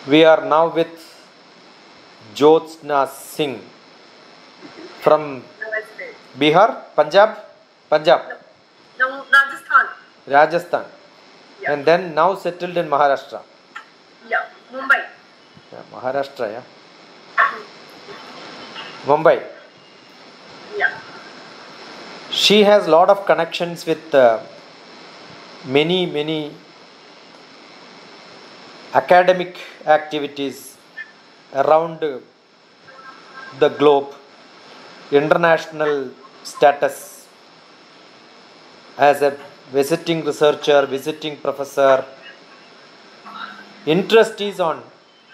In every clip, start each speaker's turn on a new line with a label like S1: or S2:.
S1: We are now with Jyotsna Singh from
S2: Namaste.
S1: Bihar, Punjab,
S2: No, Rajasthan.
S1: Rajasthan,
S2: Yeah.
S1: and then now settled in Maharashtra.
S2: Yeah. Mumbai.
S1: Yeah, Maharashtra, yeah. Mumbai.
S2: Yeah.
S1: She has lot of connections with many academic activities around the globe, international status as a visiting researcher, visiting professor. Interest is on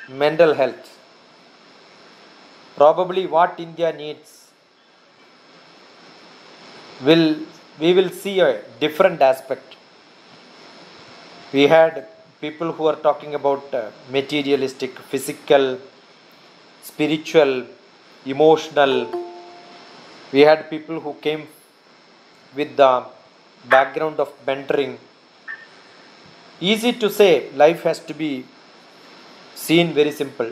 S1: mental health. Probably what India needs we will see a different aspect. We had people who are talking about materialistic, physical, spiritual, emotional. We had people who came with the background of mentoring. Easy to say, life has to be seen very simple,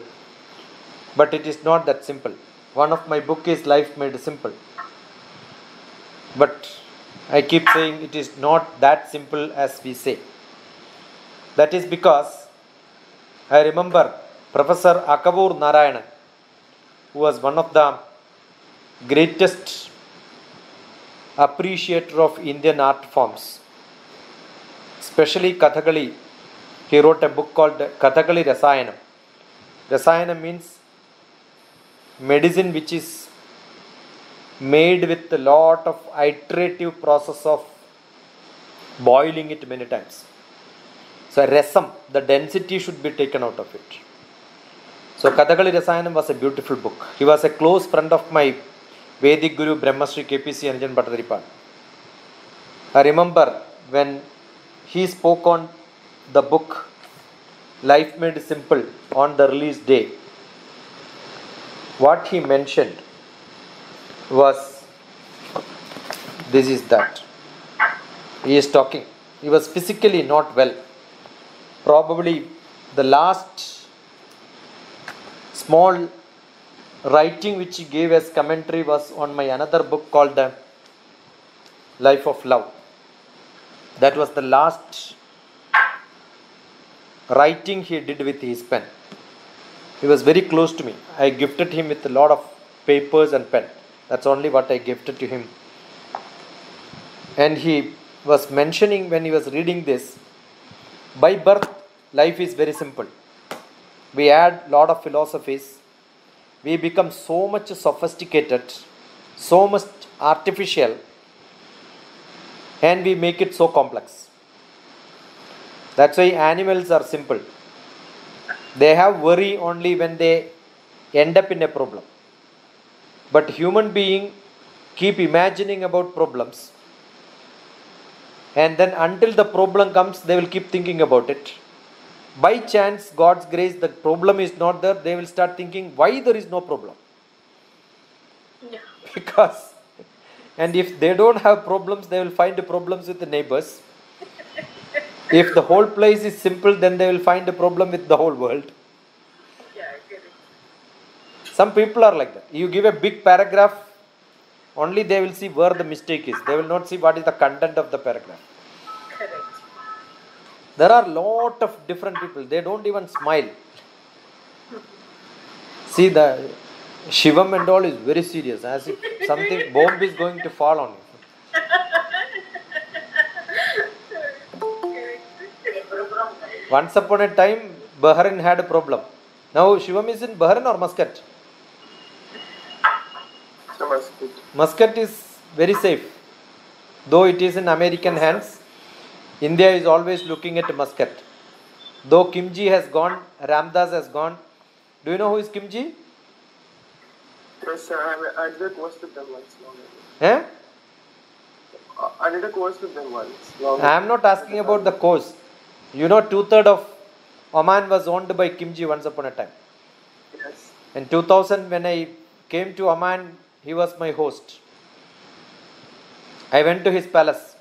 S1: but it is not that simple. One of my book is Life Made Simple, but I keep saying it is not that simple as we say. That is because I remember Professor Akavur Narayanan, who was one of the greatest appreciator of Indian art forms, especially Kathakali. He wrote a book called Kathakali Rasayanam. Rasayanam means medicine which is made with a lot of iterative process of boiling it many times. So rasam, the density should be taken out of it. So Kathakali Rasayanam was a beautiful book. He was a close friend of my Vedic Guru Brahmasri KPC Anjan Bhattacharya. I remember when he spoke on the book Life Made Simple on the release day, what he mentioned was this is that. He is talking. He was physically not well. Probably the last small writing which he gave as commentary was on my another book called Life of Love. That was the last writing he did with his pen. He was very close to me. I gifted him with a lot of papers and pen. That's only what I gifted to him. And he was mentioning when he was reading this, by birth, life is very simple. We add lot of philosophies. We become so much sophisticated, so much artificial, and we make it so complex. That's why animals are simple. They have worry only when they end up in a problem. But human beings keep imagining about problems, and then until the problem comes, they will keep thinking about it. By chance, God's grace, the problem is not there, they will start thinking why there is no problem.
S2: Yeah.
S1: Because, and if they don't have problems, they will find problems with the neighbors. If the whole place is simple, then they will find a problem with the whole world.
S2: Yeah, I get it.
S1: Some people are like that. You give a big paragraph, only they will see where the mistake is. They will not see what is the content of the paragraph.
S2: Correct.
S1: There are lot of different people. They don't even smile. See, the Shivam and all is very serious, as if something bomb is going to fall on you.
S2: Correct.
S1: Once upon a time, Bahrain had a problem. Now Shivam is in Bahrain or Muscat?
S3: Muscat.
S1: Muscat is very safe. Though it is in American hands, India is always looking at Muscat. Though Kimji has gone, Ramdas has gone. Do you know who is Kimji?
S3: Yes, sir. I did a course with them once. Long ago.
S1: Eh?
S3: I did a course with them once.
S1: I am not asking about the course. You know, 2/3 of Oman was owned by Kimji once upon a time.
S3: Yes.
S1: In 2000, when I came to Oman, he was my host. I went to his palace.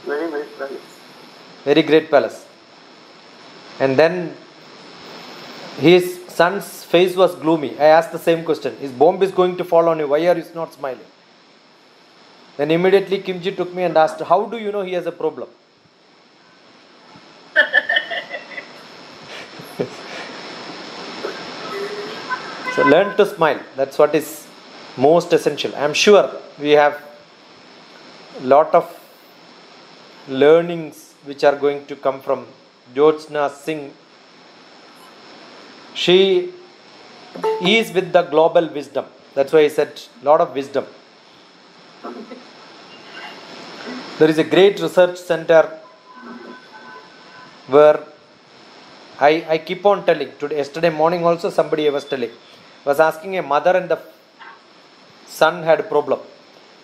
S3: Very great palace.
S1: Very great palace. And then His son's face was gloomy. I asked the same question. His bomb is going to fall on you. Why are you not smiling? Then immediately Kimji took me and asked, how do you know he has a problem? So learn to smile. That's what is most essential. I am sure we have a lot of learnings which are going to come from Jyotsna Singh. She is with the global wisdom. That's why I said a lot of wisdom. There is a great research center where I keep on telling. Yesterday morning also somebody was telling. Was asking a mother and the son had a problem.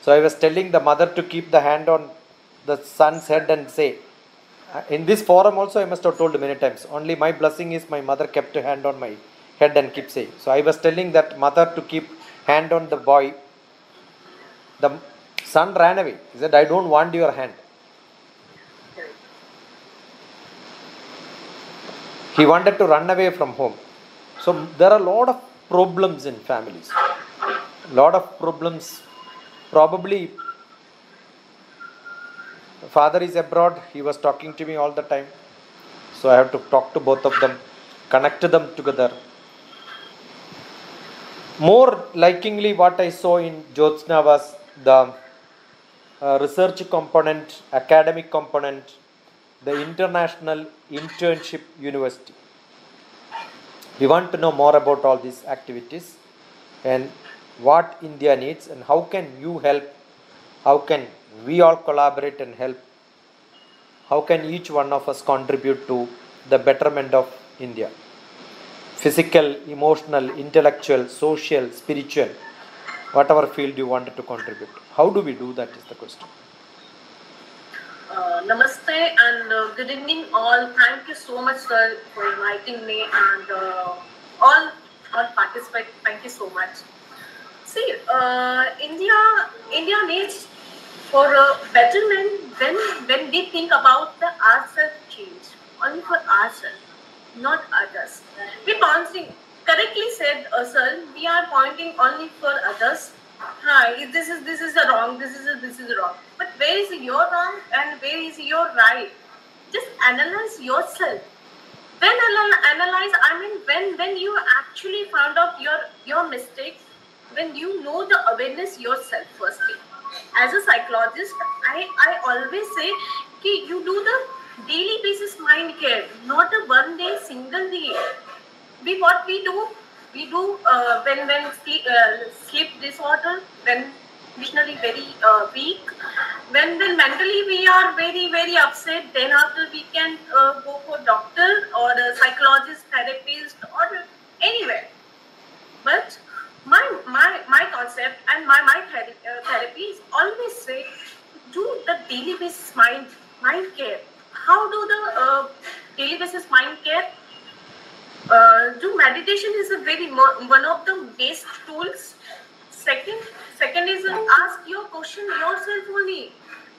S1: So I was telling the mother to keep the hand on the son's head and say, in this forum also I must have told many times, only my blessing is my mother kept a hand on my head and keep saying. So I was telling that mother to keep hand on the boy. The son ran away. He said, I don't want your hand. He wanted to run away from home. So there are a lot of problems in families. A lot of problems. Probably father is abroad. He was talking to me all the time. So I have to talk to both of them, connect them together. More likingly, what I saw in Jyotsna was the research component, academic component, the international internship university. We want to know more about all these activities and what India needs and how can you help, how can we all collaborate and help, how can each one of us contribute to the betterment of India. Physical, emotional, intellectual, social, spiritual, whatever field you wanted to contribute. How do we do that is the question.
S2: Namaste and good evening all. Thank you so much, sir, for inviting me and all participants. Thank you so much. See, India needs for a betterment when we think about the ourselves change, only for ourselves, not others. We correctly said, sir, we are pointing only for others. Hi, this is the wrong. This is wrong. But where is your wrong and where is your right? Just analyze yourself. When analyze, I mean when you actually found out your mistakes, when you know the awareness yourself firstly. As a psychologist, I always say कि you do the daily basis mind care, not a one day single day. What we do when sleep disorder, when emotionally very weak, when mentally we are very upset, then after we can go for doctor or a psychologist, therapist or anywhere. But my concept and my therapy is always say do the daily basis mind care. How do the daily basis mind care? Do meditation is a one of the best tools. Second is ask your question yourself only.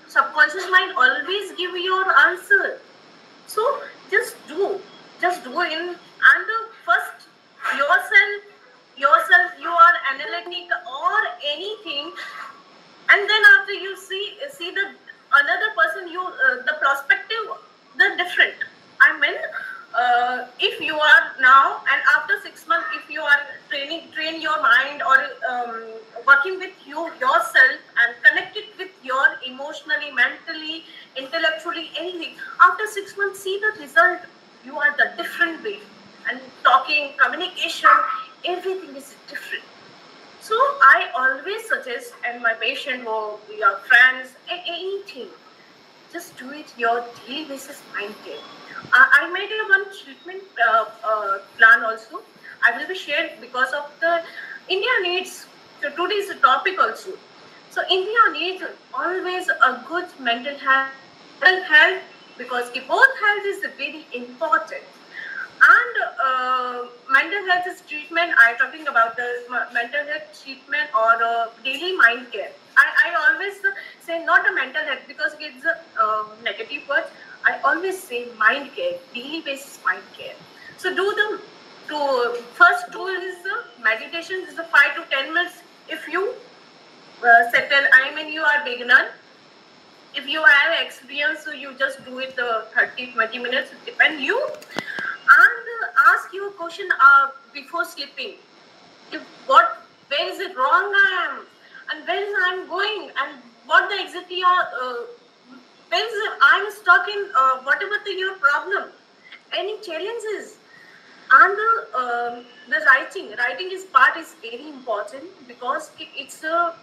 S2: Subconscious mind always give your answer. So just do in and first yourself you are analytic or anything, and then after you see the another person, you the perspective the different. I mean, if you are now and after 6 months, if you are train your mind or working with yourself and connected with your emotionally, mentally, intellectually, anything, after 6 months see the result. You are the different way, and talking, communication, everything is different. So I always suggest, and my patient or your friends, anything, just do it your daily basis mind care. I made one treatment plan also. I will be shared because of the India needs. So today's topic also. So India needs always a good mental health because both health is very important. And mental health is treatment. I'm talking about the mental health treatment or daily mind care. I always say not a mental health because it's a negative word. I always say mind care, daily basis mind care. So do the First tool is meditation. Is the 5 to 10 minutes. If you settle, I mean, you are beginner. If you have experience, so you just do it 30-20 minutes. Depend you, and ask you a question before sleeping. Where is it wrong I am, and where is I'm going, and what the exactly where is I'm stuck in whatever your problem, any challenges, and the writing is part is very important because it's a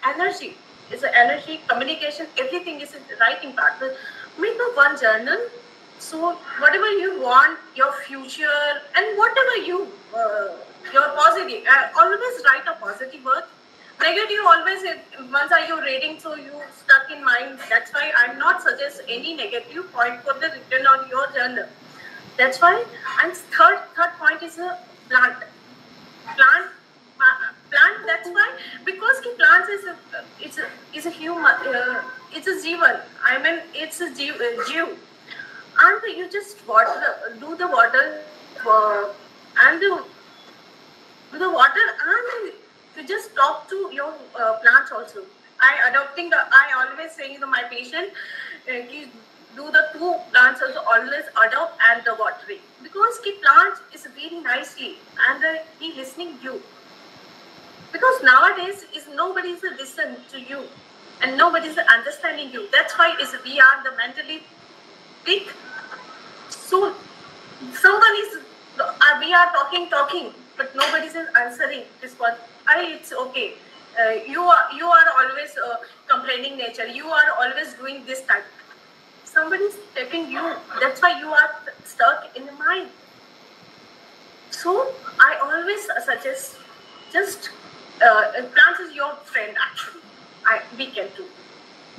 S2: energy. It's an energy, communication, everything is a writing part. Make a one journal. So whatever you want, your future, and whatever your positive, always write a positive word. Negative always, once are you reading, so you stuck in mind. That's why I'm not suggest any negative point for the written on your journal. That's why. And third point is a plant. That's why, because plants is a human, it's a jivan. I mean, it's a jeev, and you just do the water, and do the water, and you just talk to your plants also. I always saying to my patient, you do the 2 plants also always adopt and the watering, because plants is very nicely, and he listening you. Because nowadays nobody is listen to you, and nobody is understanding you. That's why we are the mentally weak. So someone is we are talking, but nobody is answering this one. It's okay. You are always complaining nature. You are always doing this type. Somebody is taking you. That's why you are stuck in the mind. So I always suggest just. Plants is your friend actually. We can do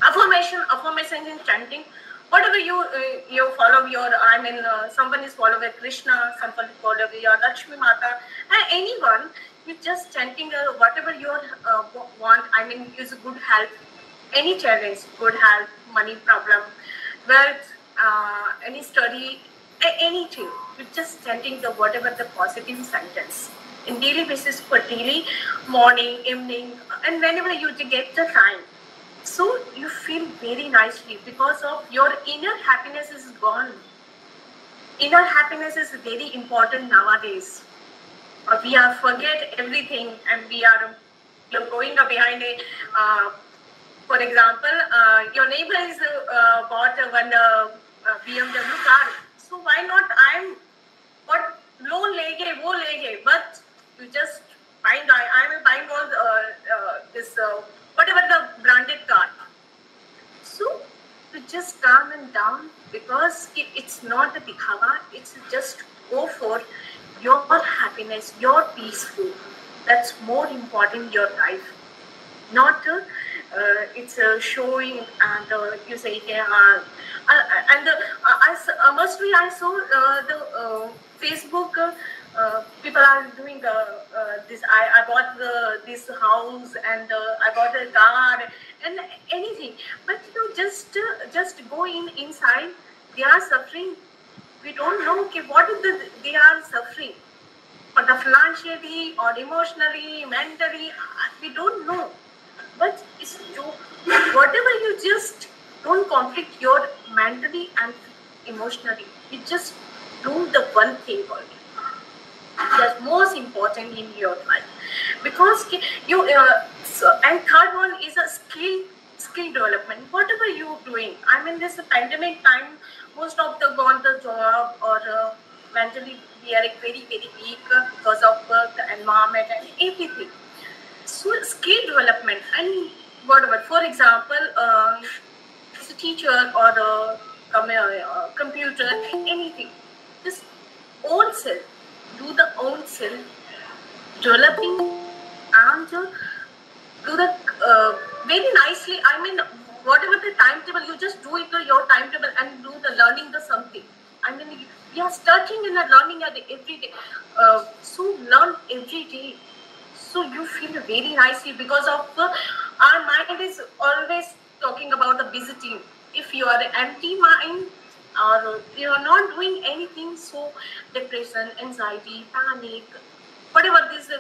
S2: affirmation in chanting. Whatever you follow someone is follow Krishna, someone follow your Lakshmi Mata, and anyone, you just chanting whatever you want. I mean, use good health, any challenge, good health, money problem, wealth, any study, anything. You just chanting the whatever the positive sentence. In daily basis for daily, morning, evening, and whenever you get the time. So you feel very nicely because of your inner happiness is gone. Inner happiness is very important nowadays. We are forget everything, and you're going behind a, for example, your neighbor is bought one BMW car. So why not what loan lege, wo lege, but you just buying all this whatever the branded car. So you just calm and down, because it's not a dikhava. It's just go for your happiness, your peaceful. That's more important in your life. Not it's showing, and you say mostly I saw the Facebook. People are doing this. I bought this house, and I bought a car and anything. But just go inside. They are suffering. We don't know what they are suffering, or the financially or emotionally, mentally. We don't know. But it's whatever you just don't conflict your mentally and emotionally. You just do the one thing only. That's most important in your life, because you and third one is a skill development. Whatever you doing, I mean, this pandemic time, most of the gone the job, or mentally we are very weak because of the environment and everything. So skill development, and whatever, for example, as a teacher or a computer, anything, just own self. Do the own self developing, and do the very nicely. I mean, whatever the timetable, you just do it to your timetable and do the learning the something. I mean, we are starting in the learning every day. So learn every day. So you feel very nicely, because of our mind is always talking about the visiting. If you are an empty mind, or you're not doing anything, so depression, anxiety, panic, whatever this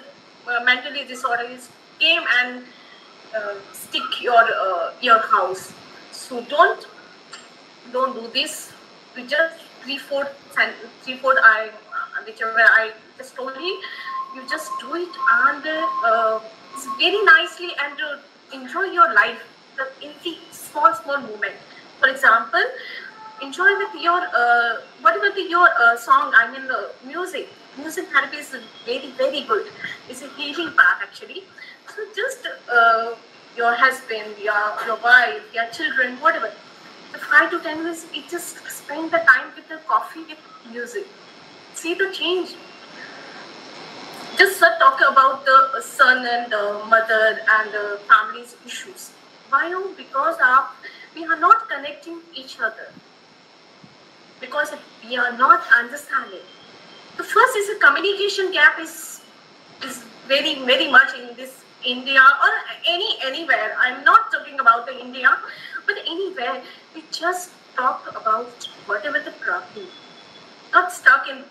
S2: mentally disorder is, came and stick your house. So don't do this. We just three fourth I whichever I just told you, you just do it and it's very nicely and enjoy your life in the small moment. For example, enjoy with your whatever your song. I mean, music. Music therapy is very good. It's a healing path actually. So just your husband, your wife, your children, whatever. The 5 to 10 minutes, you just spend the time with the coffee with music. See the change. Just talk about the son and the mother and the family's issues. Why? Because we are not connecting each other. Because we are not understanding. The first is a communication gap is very much in this India or anywhere. I'm not talking about the India, but anywhere we just talk about whatever the problem. Not stuck in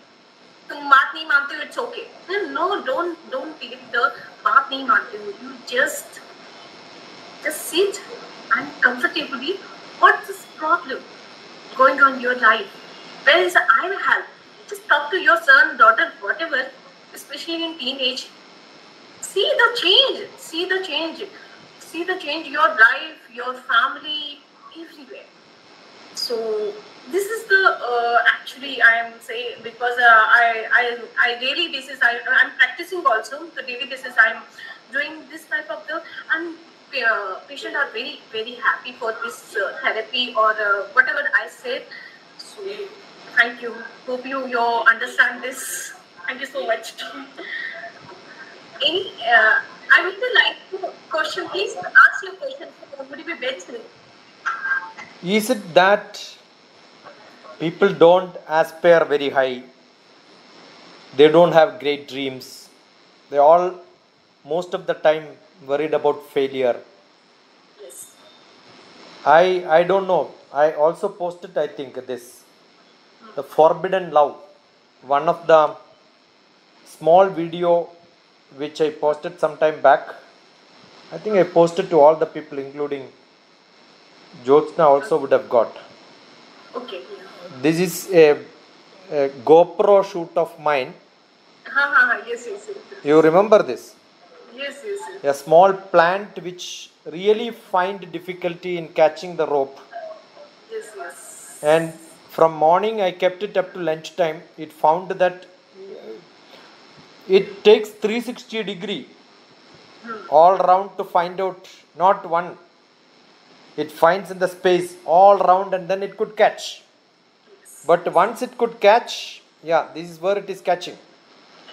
S2: तुम बात नहीं मानते हो, it's okay. No, don't take the बात नहीं मानते हो. You just sit and comfortably. What's this problem going on in your life? Where is I will help. Just talk to your son, daughter, whatever, especially in teenage. See the change. See the change. See the change. Your life, your family, everywhere. So this is the actually I am saying because I daily basis I'm practicing also. The daily basis I'm doing this type of the and patients are very happy for this therapy or whatever I said. So thank you. Hope you understand this. Thank you so much. Any I would like to question. Please ask your question. Would it be better?
S1: Is it that people don't aspire very high? They don't have great dreams. They all, most of the time, worried about failure.
S2: Yes.
S1: I don't know. I also posted, I think, this. The Forbidden Love. One of the small video which I posted some time back. I think I posted to all the people, including Jyotsna also would have got.
S2: Okay.
S1: This is a GoPro shoot of mine.
S2: Yes.
S1: You remember this?
S2: Yes.
S1: A small plant which really find difficulty in catching the rope.
S2: Yes.
S1: And from morning I kept it up to lunchtime. It found that it takes 360 degree all round to find out, not one. It finds in the space all round and then it could catch. But once it could catch, yeah, this is where it is catching.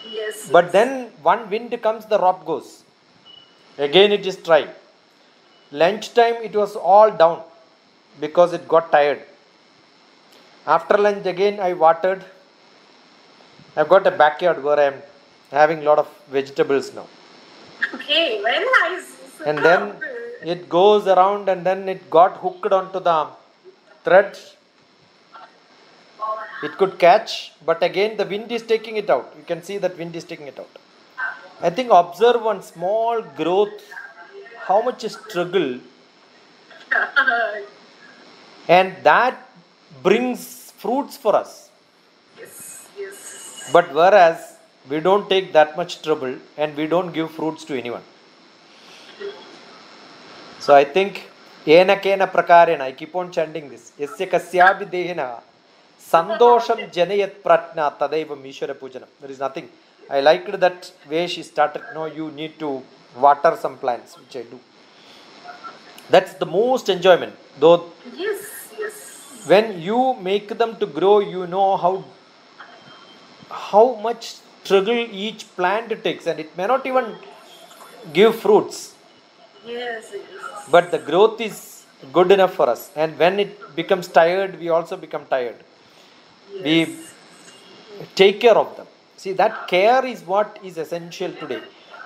S2: Yes.
S1: But then one wind comes, the rope goes. Again it is tried. Lunchtime it was all down because it got tired. After lunch again I watered. I've got a backyard where I am having a lot of vegetables now.
S2: Okay, very nice.
S1: And then it goes around and then it got hooked onto the thread. It could catch, but again the wind is taking it out. You can see that wind is taking it out. I think observe one small growth, how much struggle, and that brings fruits for us.
S2: Yes.
S1: But whereas we don't take that much trouble and we don't give fruits to anyone. So I think ena kena prakarena, I keep on chanting this. Yasya kasyabi dehena sandosham janayat pratna tadaivam ishvara pujanam. There is nothing. I liked that way she started. No, you need to water some plants, which I do. That's the most enjoyment. Though
S2: Yes.
S1: when you make them to grow, you know how much struggle each plant takes, and it may not even give fruits.
S2: Yes.
S1: But the growth is good enough for us. And when it becomes tired, we also become tired. We take care of them. See, that care is what is essential today.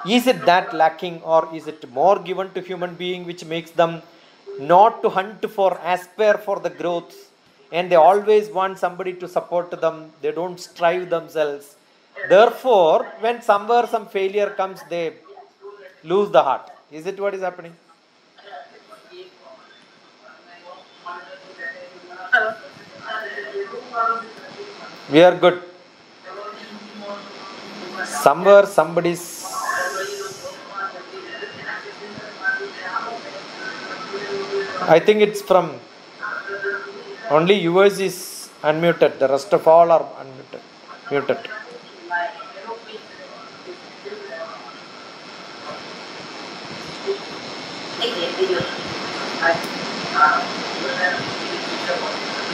S1: Is it that lacking, or is it more given to human being which makes them not to hunt for, aspire for the growth, and they always want somebody to support them. They don't strive themselves. Therefore, when somewhere some failure comes, they lose the heart. Is it what is happening?
S2: Hello.
S1: We are good. Somewhere somebody's. I think it's from only yours is unmuted. The rest of all are unmuted. Muted.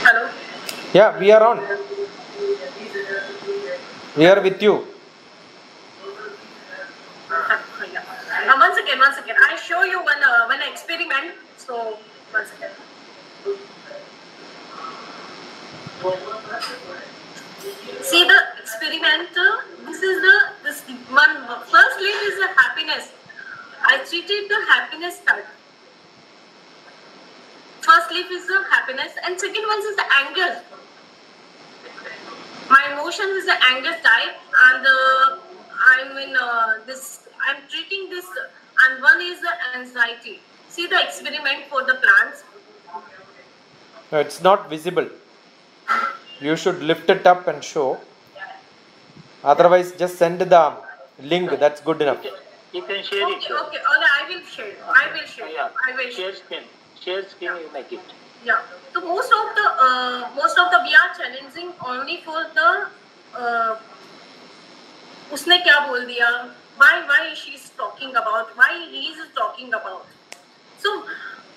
S2: Hello.
S1: Yeah, we are on. We are with you.
S2: One second. I show you one experiment. So one second. See the experiment. This one. First leaf is the happiness. I treated the happiness type. First leaf is the happiness, and second one is the anger. My emotion is the anger type, and I'm treating this, and one is the anxiety. See the experiment for the plants.
S1: No, it's not visible. You should lift it up and show. Otherwise, just send the link. That's good enough.
S3: You can share it.
S2: Okay. I will share.
S3: Yeah.
S2: I will share.
S3: Share screen. You make it.
S2: Yeah. So most of the we are challenging only for the उसने क्या बोल दिया? Why she is talking about? Why he is talking about? So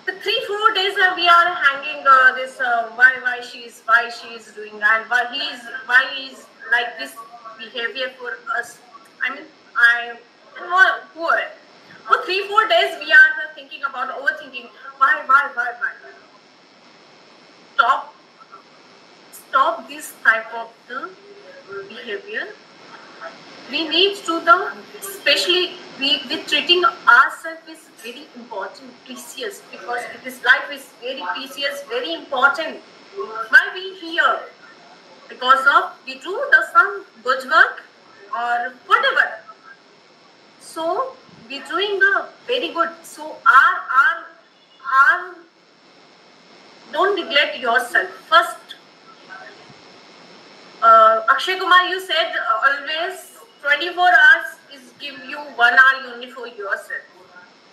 S2: the 3-4 days we are hanging this why she is doing and why he is like this behavior for us. I mean poor. For 3-4 days we are thinking about overthinking. Why? Stop this type of the behavior. We need to especially we treating ourselves is very important, precious, because this life is very precious, very important. Why we here? Because of we do some good work or whatever. So we doing the very good. So our don't neglect yourself first. Akshay Kumar, you said always 24 hours is give you 1 hour only for yourself.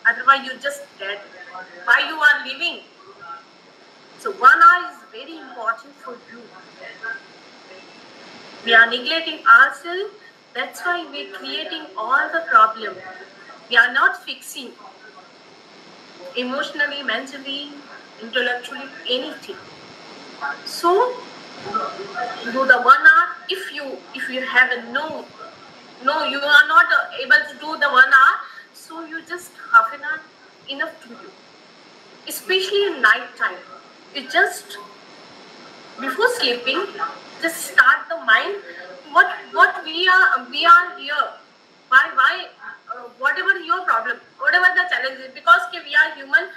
S2: Otherwise, you just dead. Why you are living? So 1 hour is very important for you. We are neglecting ourselves. That's why we're creating all the problem. We are not fixing emotionally, mentally, intellectually, anything. So do the 1 hour. If you have a no, you are not able to do the 1 hour. So you just half an hour enough to you. Especially in night time, you just before sleeping, just start the mind. What we are here. Why? Whatever your problem, whatever the challenge is, because we are human.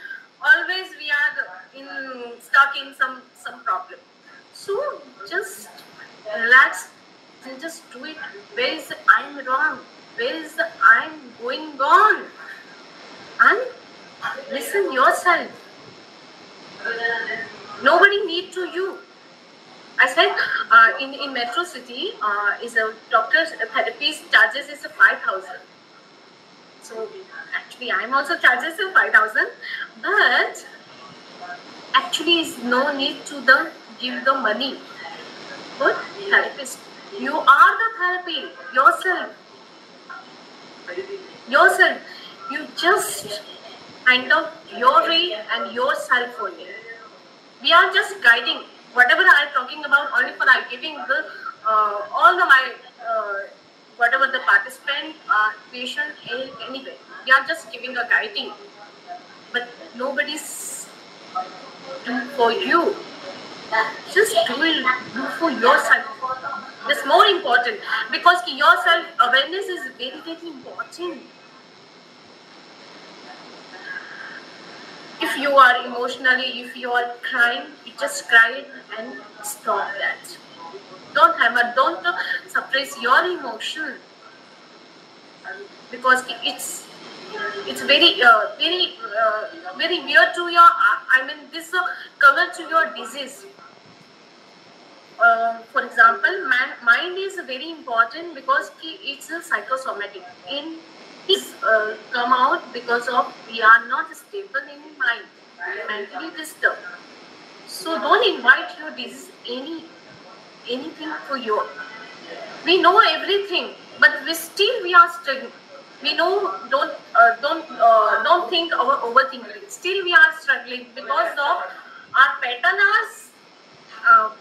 S2: Always we are stuck in some problem. So just relax and just do it. Where is the I'm wrong? Where is the I'm going wrong? And listen yourself. Nobody need to you. I said in Metro City is a doctor's therapy charges is 5,000. So actually I'm also charges 5,000, but actually is no need to give the money. But therapist, you are the therapy yourself. You just find out your way and yourself only. We are just guiding. Whatever I am talking about, only for I giving the all the my whatever the participant, patient, anyway. We are just giving a guiding, but nobody's for you. Just do for yourself. That's more important, because your self awareness is very, very important. If if you are emotionally, if you are crying, you just cry and stop that. Don't hammer, don't suppress your emotion, because it's very weird to your, I mean, this cover to your disease. For example, mind is very important because it's a psychosomatic. It's come out because of we are not stable in mind, mentally disturbed. So don't invite your disease anything for you. We know everything, but we are struggling. We know don't think our overthinking. Still we are struggling because of our patterns.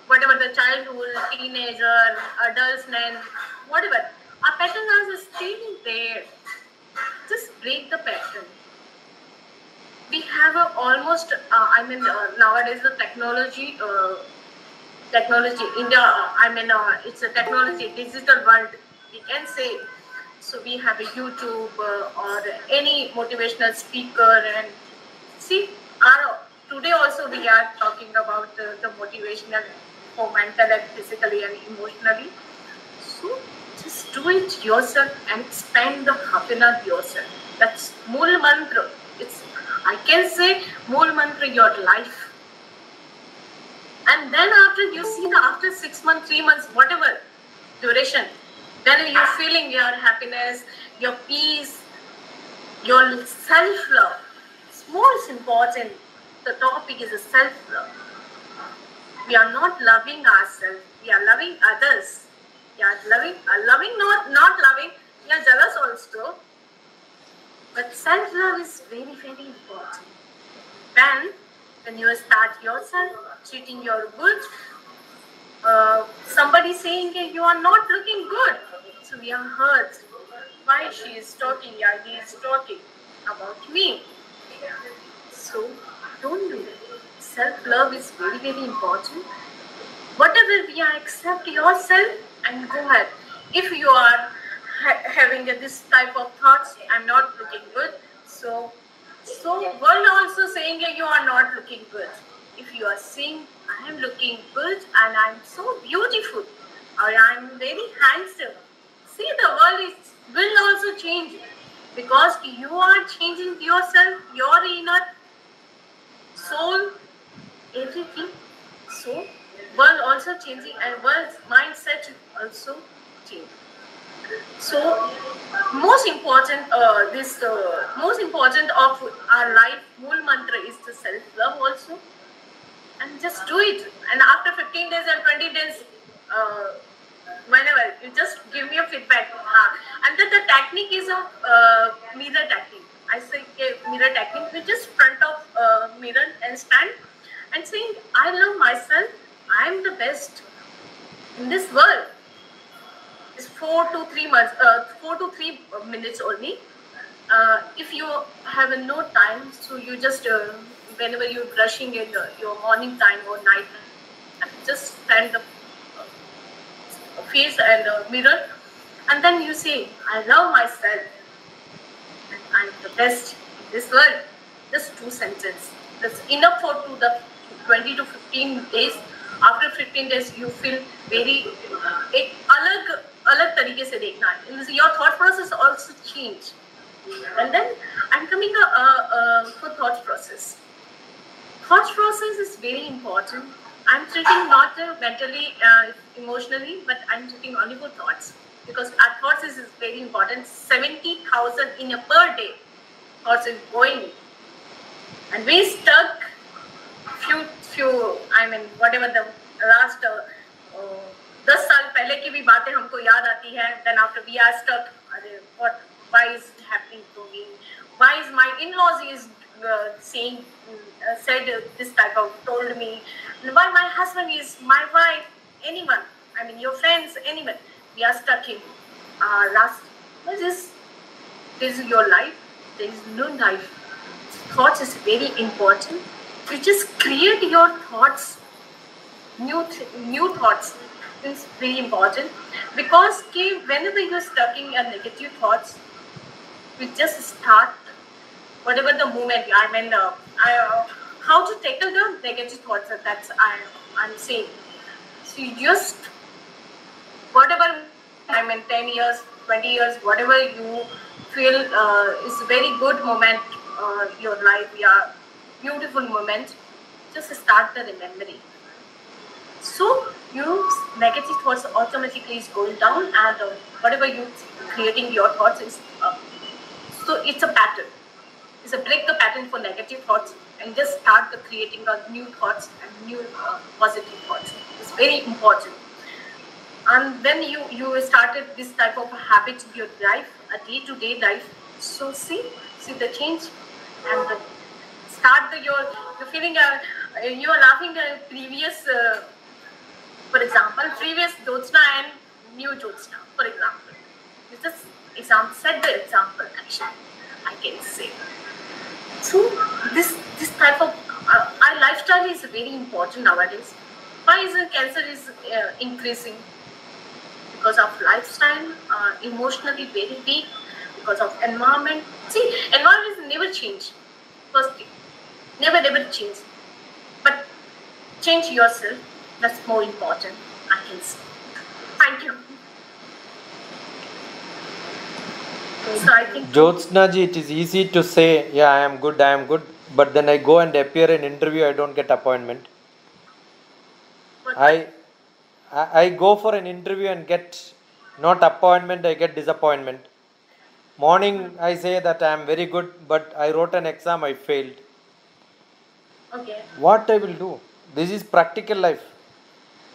S2: Whatever the childhood, teenager, adults, men, whatever, our patterns are still there. Just break the pattern. We have almost, nowadays the technology, India, it's a technology, digital world, we can say. So we have a YouTube or any motivational speaker, and see, today also we are talking about the motivational for mental and physically and emotionally. So just do it yourself and expand the happiness yourself. That's Mool Mantra. I can say Mool Mantra your life. And then after you see after 6 months, 3 months, whatever duration, then you're feeling your happiness, your peace, your self-love. It's most important. The topic is self-love. We are not loving ourselves. We are loving others. We are loving, not loving. We are jealous also. But self-love is very, very important. When you start yourself, treating your good, somebody saying you are not looking good, so we are hurt. Why she is talking, he is talking about me. So don't do it. Self-love is very, very important. Whatever we are, accept yourself and go ahead. If you are having this type of thoughts, I'm not looking good, so world also saying you are not looking good. If you are saying I am looking good and I'm so beautiful, or I'm very handsome, see, the world will also change, because you are changing yourself, your inner soul, everything. So world also changing, and world's mindset also changing. So most important of our life, Mool Mantra is the self-love also. And just do it. And after 15 days and 20 days, whenever, you just give me a feedback. And then the technique is a mirror technique. I say mirror technique. We just front of mirror and stand and saying, I love myself. I am the best in this world. It's 4 to 3 minutes only. If you have no time, so you just whenever you're brushing in your morning time or night time, just stand the face and mirror, and then you say, I love myself and I'm the best in this world. Just 2 sentences. That's enough for the 20 to 15 days. After 15 days, you feel very अलग तरीके से देखना है. Your thought process also change. And then I'm coming for thought process. Thought process is very important. I'm treating not mentally, emotionally, but I'm treating only for thoughts, because our thoughts is very important. 70,000 in a per day thoughts is going, and we stuck few. I mean, whatever the last 10 साल पहले की भी बातें हमको याद आती है. Then after we are stuck. Why is it happening to me? Why is my in-laws is said this type of, told me? Why my husband is, my wife, anyone? I mean, your friends, anyone? We are stuck in last. This is your life. There is no life. Thoughts is very important. You just create your thoughts, new thoughts. Is very important, because whenever you're stuck in your negative thoughts, you just start whatever the moment. How to tackle the negative thoughts. I'm saying. So you just whatever 10 years, 20 years, whatever you feel is a very good moment your life, yeah, beautiful moment. Just start the remembering. So your negative thoughts automatically is going down, and whatever you creating your thoughts is so it's a pattern. It's a break the pattern for negative thoughts and just start the creating of new thoughts and new positive thoughts. It's very important. And then you started this type of habit in your life, a day-to-day life. So see the change, and start you're feeling you are laughing at previous for example previous Jyotsna and new Jyotsna, for example. It's just example, set the example actually, I can say. So this type of our lifestyle is very important nowadays. Why is cancer is increasing? Because of lifestyle, emotionally very weak, because of environment. See, environment is never change. First thing, never change. But change yourself. That's more important, I can say. Thank you. So I think
S1: Jyotsna ji, it is easy to say, yeah, I am good, but then I go and appear in interview, I don't get appointment. I go for an interview and get not appointment, I get disappointment. Morning I say that I am very good, but I wrote an exam, I failed.
S2: okay.
S1: What I will do? This is practical life.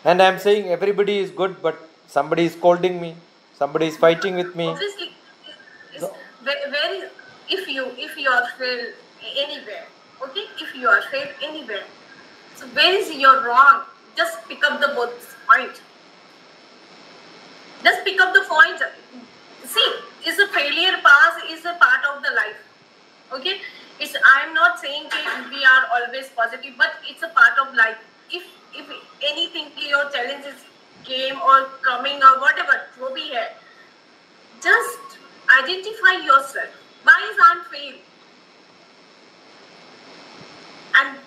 S1: And I am saying everybody is good, but somebody is scolding me, somebody is fighting with me.
S2: Obviously, where is if you are failed anywhere, okay? If you are failed anywhere, so where is your wrong? Just pick up the both point. Just pick up the point. See, is a failure pass is a part of the life. Okay, I'm not saying that we are always positive, but it's a part of life. If anything your challenges came or coming or whatever, wo bhi hai, just identify yourself. Why is I failed? And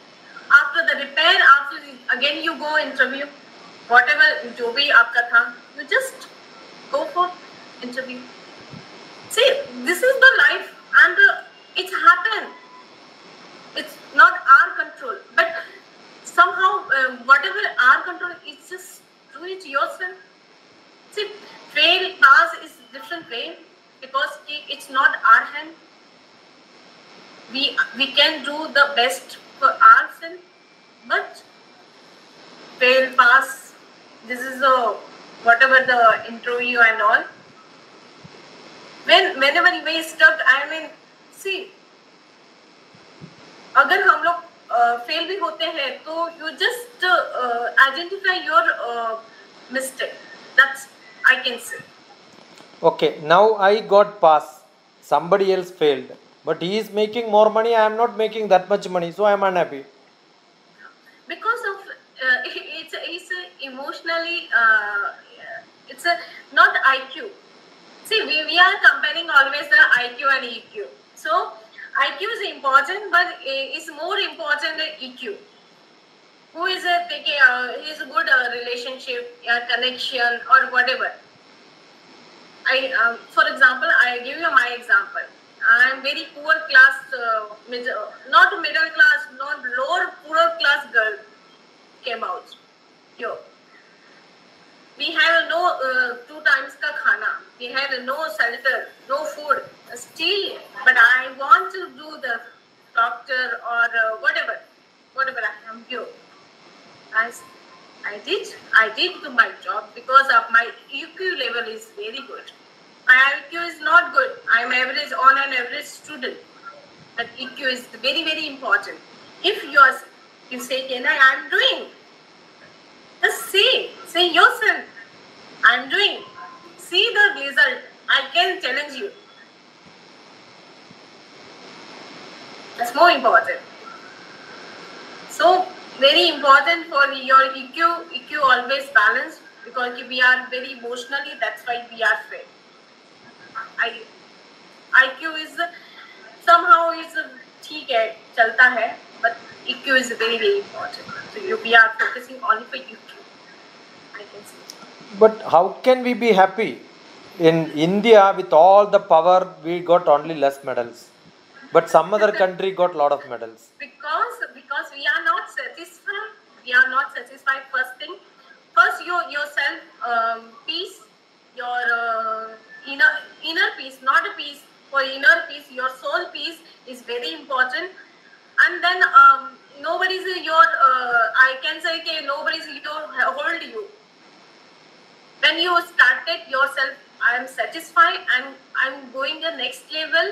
S2: after the repair, again you go interview, whatever jo bhi aapka tha, you just go for interview. See, this is the life, and it's happened. It's not our control, but somehow whatever our control, it's just do it yourself. See, fail, pass is different way, because it's not our hand. We can do the best for ourselves, but fail, pass, this is whatever the interview and all. Whenever we stuck, I mean, see, अगर हम लोग fail भी होते हैं तो you just identify your mistake. That's I can say.
S1: Okay, now I got pass. Somebody else failed, but he is making more money. I am not making that much money, so I am unhappy.
S2: Because of it's emotionally it's a not IQ. See, we are comparing always the IQ and EQ. So IQ is important, but it's more important than EQ. Who is taking is a good relationship, connection, or whatever. For example, I give you my example. I am very poor class, not middle class, not lower poor class girl came out. Yo. We have no 2 times ka khana. We have no shelter, no food. Still, but I want to do the doctor or whatever I am here. I did do my job because of my EQ level is very good. My IQ is not good. I am average on an average student. But EQ is very, very important. If you say, Kena, I am doing. Just say yourself, I am doing. See the result. I can challenge you. That's more important. So very important for your EQ always balanced, because we are very emotionally, that's why we are fair. IQ is somehow is ठीक है, चलता है, but EQ is very important. So we are focusing only for EQ. I can say.
S1: But how can we be happy? In India, with all the power, we got only less medals. But some other country got lot of medals.
S2: Because we are not satisfied. We are not satisfied. First thing, first your self peace, your inner peace, not a peace. For inner peace, your soul peace is very important. And then nobody's your. I can say that nobody's your hold you. When you started yourself, I am satisfied and I'm going the next level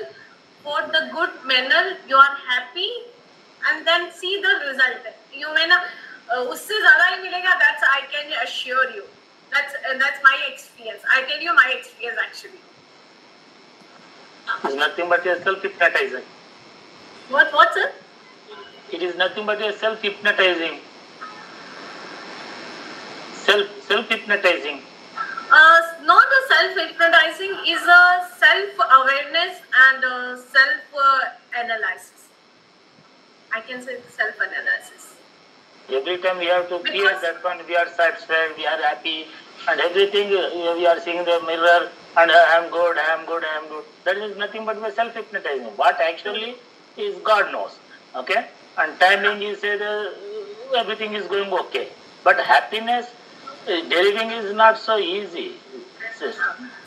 S2: for the good manner. You are happy, and then see the result. You may not. उससे ज़्यादा ही मिलेगा. That's I can assure you. That's my experience. I tell you my experience actually.
S4: It's nothing but a self-hypnotizing.
S2: What sir?
S4: It is nothing but a self-hypnotizing. Self-hypnotizing.
S2: Not a self-hypnotizing, is a self-awareness and self-analysis. I can say self-analysis.
S4: Every time we have to clear that one, we are satisfied, we are happy, and everything we are seeing the mirror, and I am good. That is nothing but self-hypnotizing. What actually is God knows. Okay? And timing is everything is going okay. But happiness, deriving is not so easy.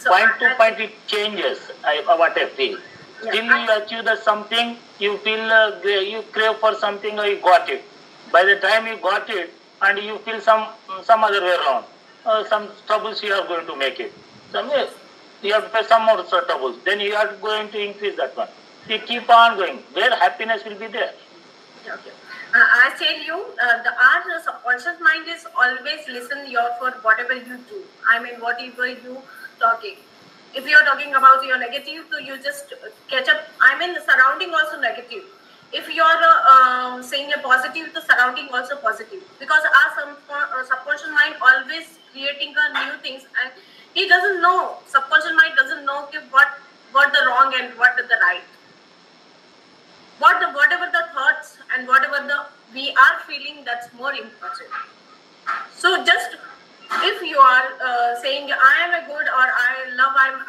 S4: Point to point it changes, what I feel. Still you achieve the something, you feel you crave for something or you got it. By the time you got it and you feel some other way around, some troubles you are going to make it. You have to face some more troubles. Then you are going to increase that one. You keep on going. Where happiness will be there.
S2: Okay. I tell you, our subconscious mind is always listen for whatever you do. I mean, whatever you talking. If you are talking about your negative, so you just catch up. I mean, the surrounding also negative. If you are saying a positive, the surrounding also positive. Because our subconscious mind always creating new things, and he doesn't know. Subconscious mind doesn't know what the wrong and what the right. Whatever the thoughts and whatever we are feeling, that's more important. So just if you are saying I am a good or I'm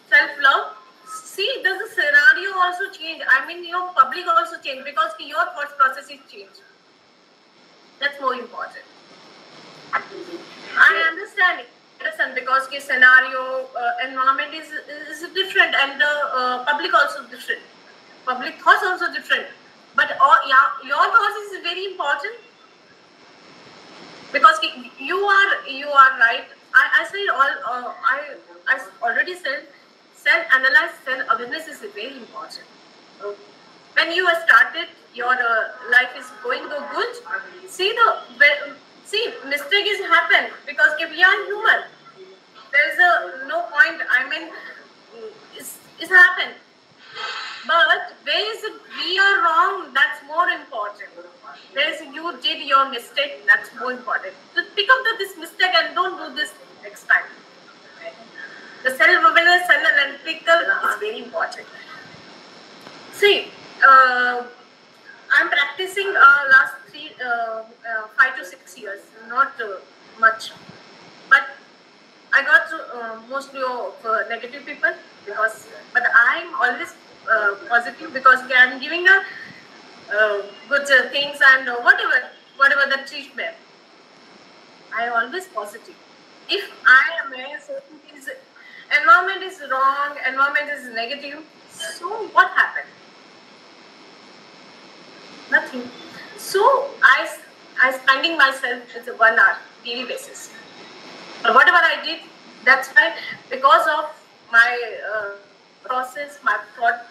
S2: self-love, see there's a scenario also change. I mean your public also change because your thought process is changed. That's more important. I understand it. Because the scenario environment is different and the public also different. Public thoughts also different, but your thoughts is very important because you are right. I said I already said self-analyze, self-awareness is very important. When you have started, your life is going to good. See mistake is happen because we are human. There is no point. I mean, it's happened. But where is we are wrong, that's more important. Where is you did your mistake, that's more important. So pick up this mistake and don't do this next time. The self-awareness, self-analytical is very important. See, I'm practicing last 5 to 6 years, not much. But I got mostly of negative people but I'm always positive because I'm giving good things and whatever the treatment. I always positive. If I am a certain things, environment is wrong, environment is negative, so what happened? Nothing. So I spending myself with 1 hour daily basis. But whatever I did, that's why because of my process, my thought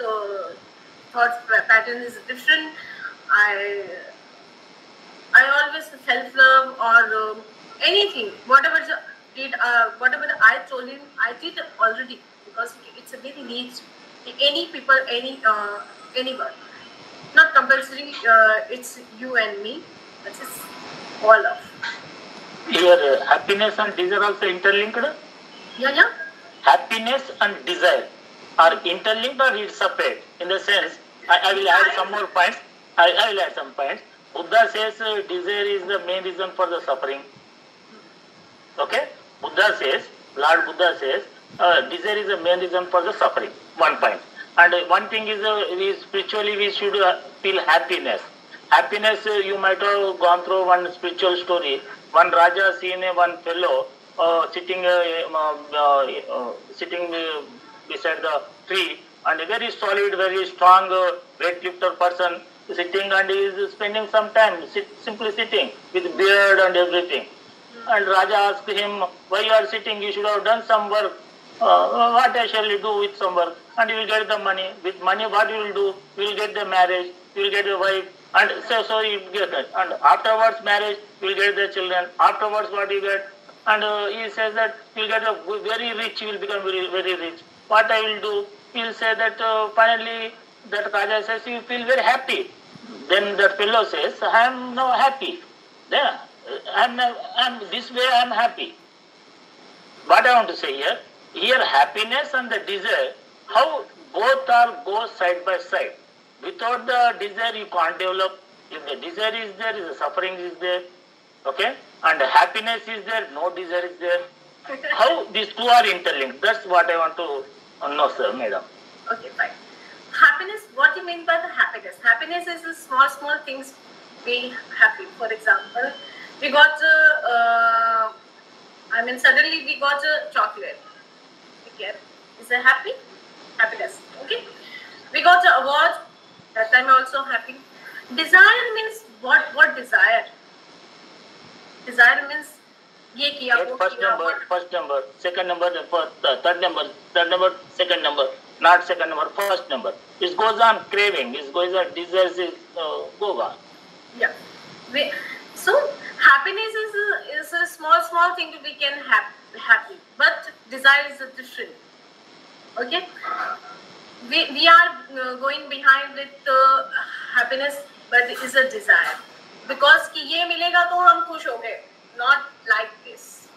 S2: pattern is different. I always self-love or anything, whatever I told him, I did already because it's a very needs. Any people, anyone, not compulsory. It's you and me. That is all of.
S4: Your happiness and desire also interlinked.
S2: Yeah.
S4: Happiness and desire. are interlinked or it's separate. In the sense, I will add some more points. I will add some points. Buddha says desire is the main reason for the suffering. Okay? Buddha says, Lord Buddha says, desire is the main reason for the suffering. One point. And one thing is, spiritually we should feel happiness. Happiness, you might have gone through one spiritual story. One Raja seen one fellow sitting beside the tree, and a very solid, very strong weightlifter person sitting, and he is spending some time simply sitting with beard and everything. And Raja asked him, why you are sitting? You should have done some work. What I shall do with some work? And you will get the money. With money, what you will do? You will get the marriage, you will get the wife, and so you get it. And afterwards marriage, you will get the children. Afterwards, what you get? And he says that you will get a very rich, you will become very, very rich. What I will do? He will say that finally, that Raja says, you feel very happy. Then that fellow says, I am now happy. Then, this way I am happy. What I want to say here happiness and the desire, how both go side by side. Without the desire you can't develop. If the desire is there, the suffering is there. Okay? And the happiness is there, no desire is there. How these two are interlinked? That's what I want to know, sir, madam.
S2: Okay, fine. Happiness, what do you mean by the happiness? Happiness is the small things being happy. For example, we got suddenly we got a chocolate. Okay. Is that happy? Happiness. Okay. We got an award. That time also happy. Desire means what desire? Desire means ye kiya,
S4: first number, second number, third number, second number, not second number, first number. It goes on craving, it goes on desires, go on.
S2: Yeah. So happiness is a small thing to become happy, but desire is a different. Okay. We are going behind with happiness, but it is a desire. Because कि ये मिलेगा तो हम खुश हो गए. Not like this.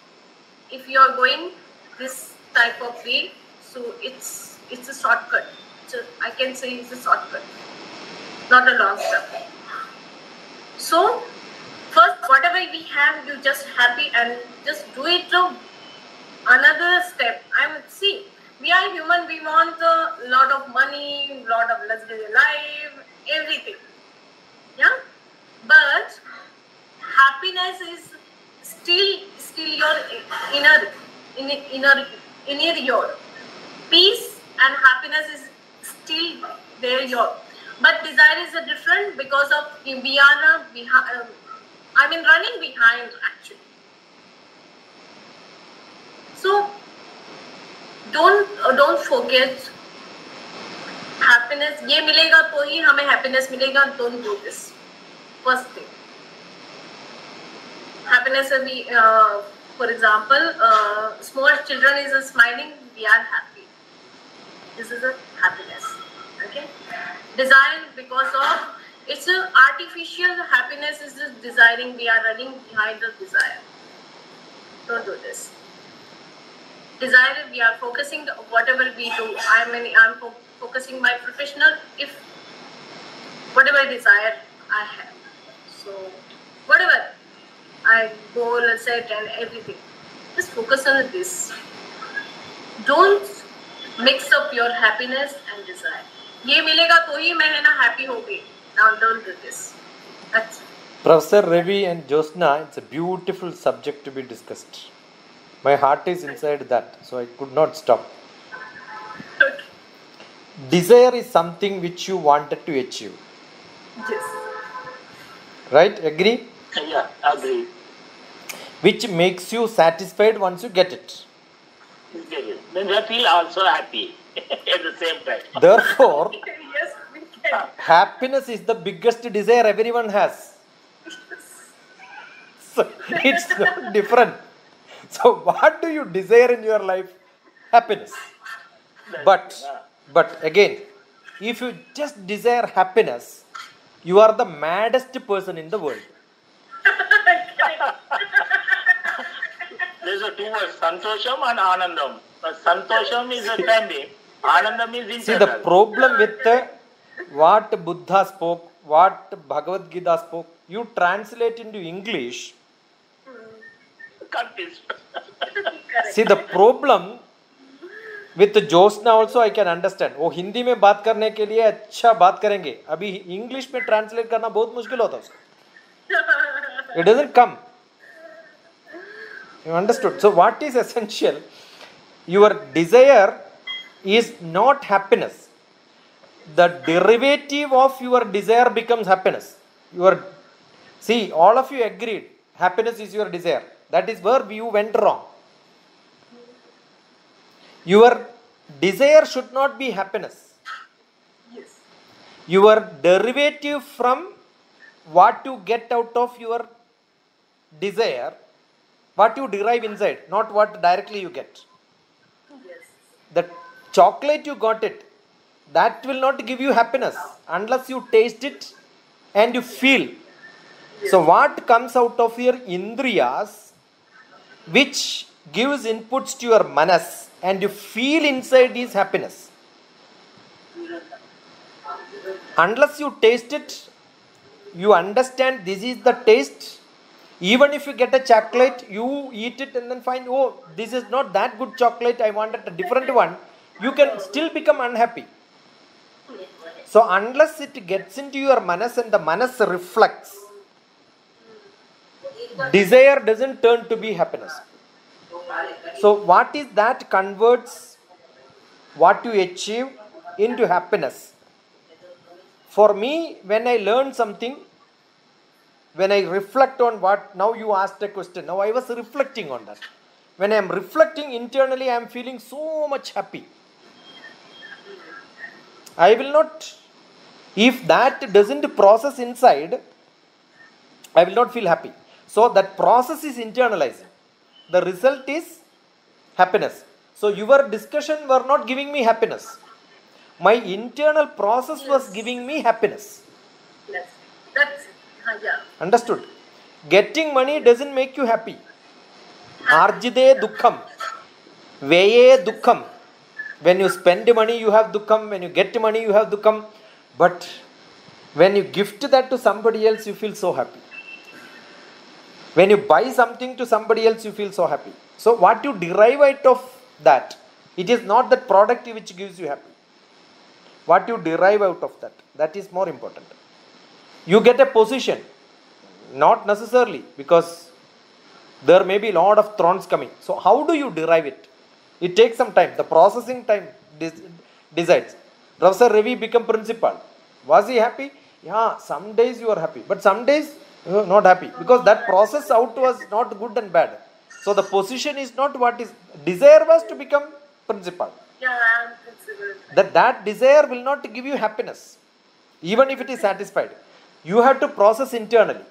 S2: If you are going this type of way, so it's a shortcut. I can say it's a shortcut, not a long step. So first, whatever we have, you just happy and just do it to another step. See, we are human. We want a lot of money, lot of luxury life, everything. Yeah. But happiness is still your inner your peace and happiness is still there your. But desire is a different because of we are running behind actually. So don't forget happiness. ये मिलेगा तो ही हमें happiness मिलेगा. Don't do this. First thing. Happiness, for example, small children is smiling, we are happy. This is a happiness. Okay. Desire because of it's a artificial happiness is just desiring. We are running behind the desire. Don't do this. Desire, we are focusing whatever we do. I'm focusing my professional. If whatever desire I have. So, whatever I goal, set and everything, just focus on this. Don't mix up your happiness and desire. ये मिलेगा तो ही मैं है ना happy हो गई. Now don't do this. That's it.
S1: Professor Ravi and Josna, it's a beautiful subject to be discussed. My heart is inside that, so I could not stop.
S2: Okay.
S1: Desire is something which you wanted to achieve.
S2: Yes.
S1: Right? Agree?
S4: Yeah, agree.
S1: Which makes you satisfied once you get it.
S4: Then they feel also happy at the same time.
S1: Therefore,
S2: Yes, we can.
S1: happiness is the biggest desire everyone has. So, it's not different. So, what do you desire in your life? Happiness. But again, if you just desire happiness, you are the maddest person in the world.
S4: There's a two words, Santosham and Anandam. But Santosham is a timing, Ananda means
S1: See, the
S4: internal.
S1: problem with what Buddha spoke, what Bhagavad Gita spoke, you translate into English.
S4: Confused.
S2: Correct.
S1: See, the problem with Josna also I can understand. वो हिंदी में बात करने के लिए अच्छा बात करेंगे. अभी इंग्लिश में ट्रांसलेट करना बहुत मुश्किल होता है उसको. It doesn't come. You understood? So what is essential? Your desire is not happiness. The derivative of your desire becomes happiness. See, all of you agreed. Happiness is your desire. That is where you went wrong. Your desire should not be happiness.
S2: Yes.
S1: Your derivative from what you get out of your desire, what you derive inside, not what directly you get.
S2: Yes.
S1: The chocolate you got it, that will not give you happiness unless you taste it and you feel. So what comes out of your indriyas, which gives inputs to your manas and you feel inside is happiness. Unless you taste it, you understand this is the taste. Even if you get a chocolate, you eat it and then find, oh, this is not that good chocolate, I wanted a different one. You can still become unhappy. So unless it gets into your manas and the manas reflects, desire doesn't turn to be happiness. So what is that converts what you achieve into happiness? For me, when I learn something, when I reflect on what, now you asked a question, now I was reflecting on that. When I am reflecting internally, I am feeling so much happy. I will not, if that doesn't process inside, I will not feel happy. So that process is internalizing. The result is happiness. So your discussion were not giving me happiness. My internal process was giving me happiness.
S2: Yes. That's yeah.
S1: Understood? Getting money doesn't make you happy. Arjide dukkham. Veye dukkham. When you spend money, you have dukkham. When you get money, you have dukkham. But when you gift that to somebody else, you feel so happy. When you buy something to somebody else, you feel so happy. So what you derive out of that, it is not that product which gives you happy. What you derive out of that, that is more important. You get a position, not necessarily, because there may be a lot of thrones coming. So how do you derive it? It takes some time. The processing time decides. Professor Ravi became principal. Was he happy? Yeah, some days you are happy, but some days you are not happy, because that process out was not good and bad. So the position is not what is. Desire was to become principal.
S2: Yeah, I'm considering.
S1: That desire will not give you happiness, even if it is satisfied. You have to process internally.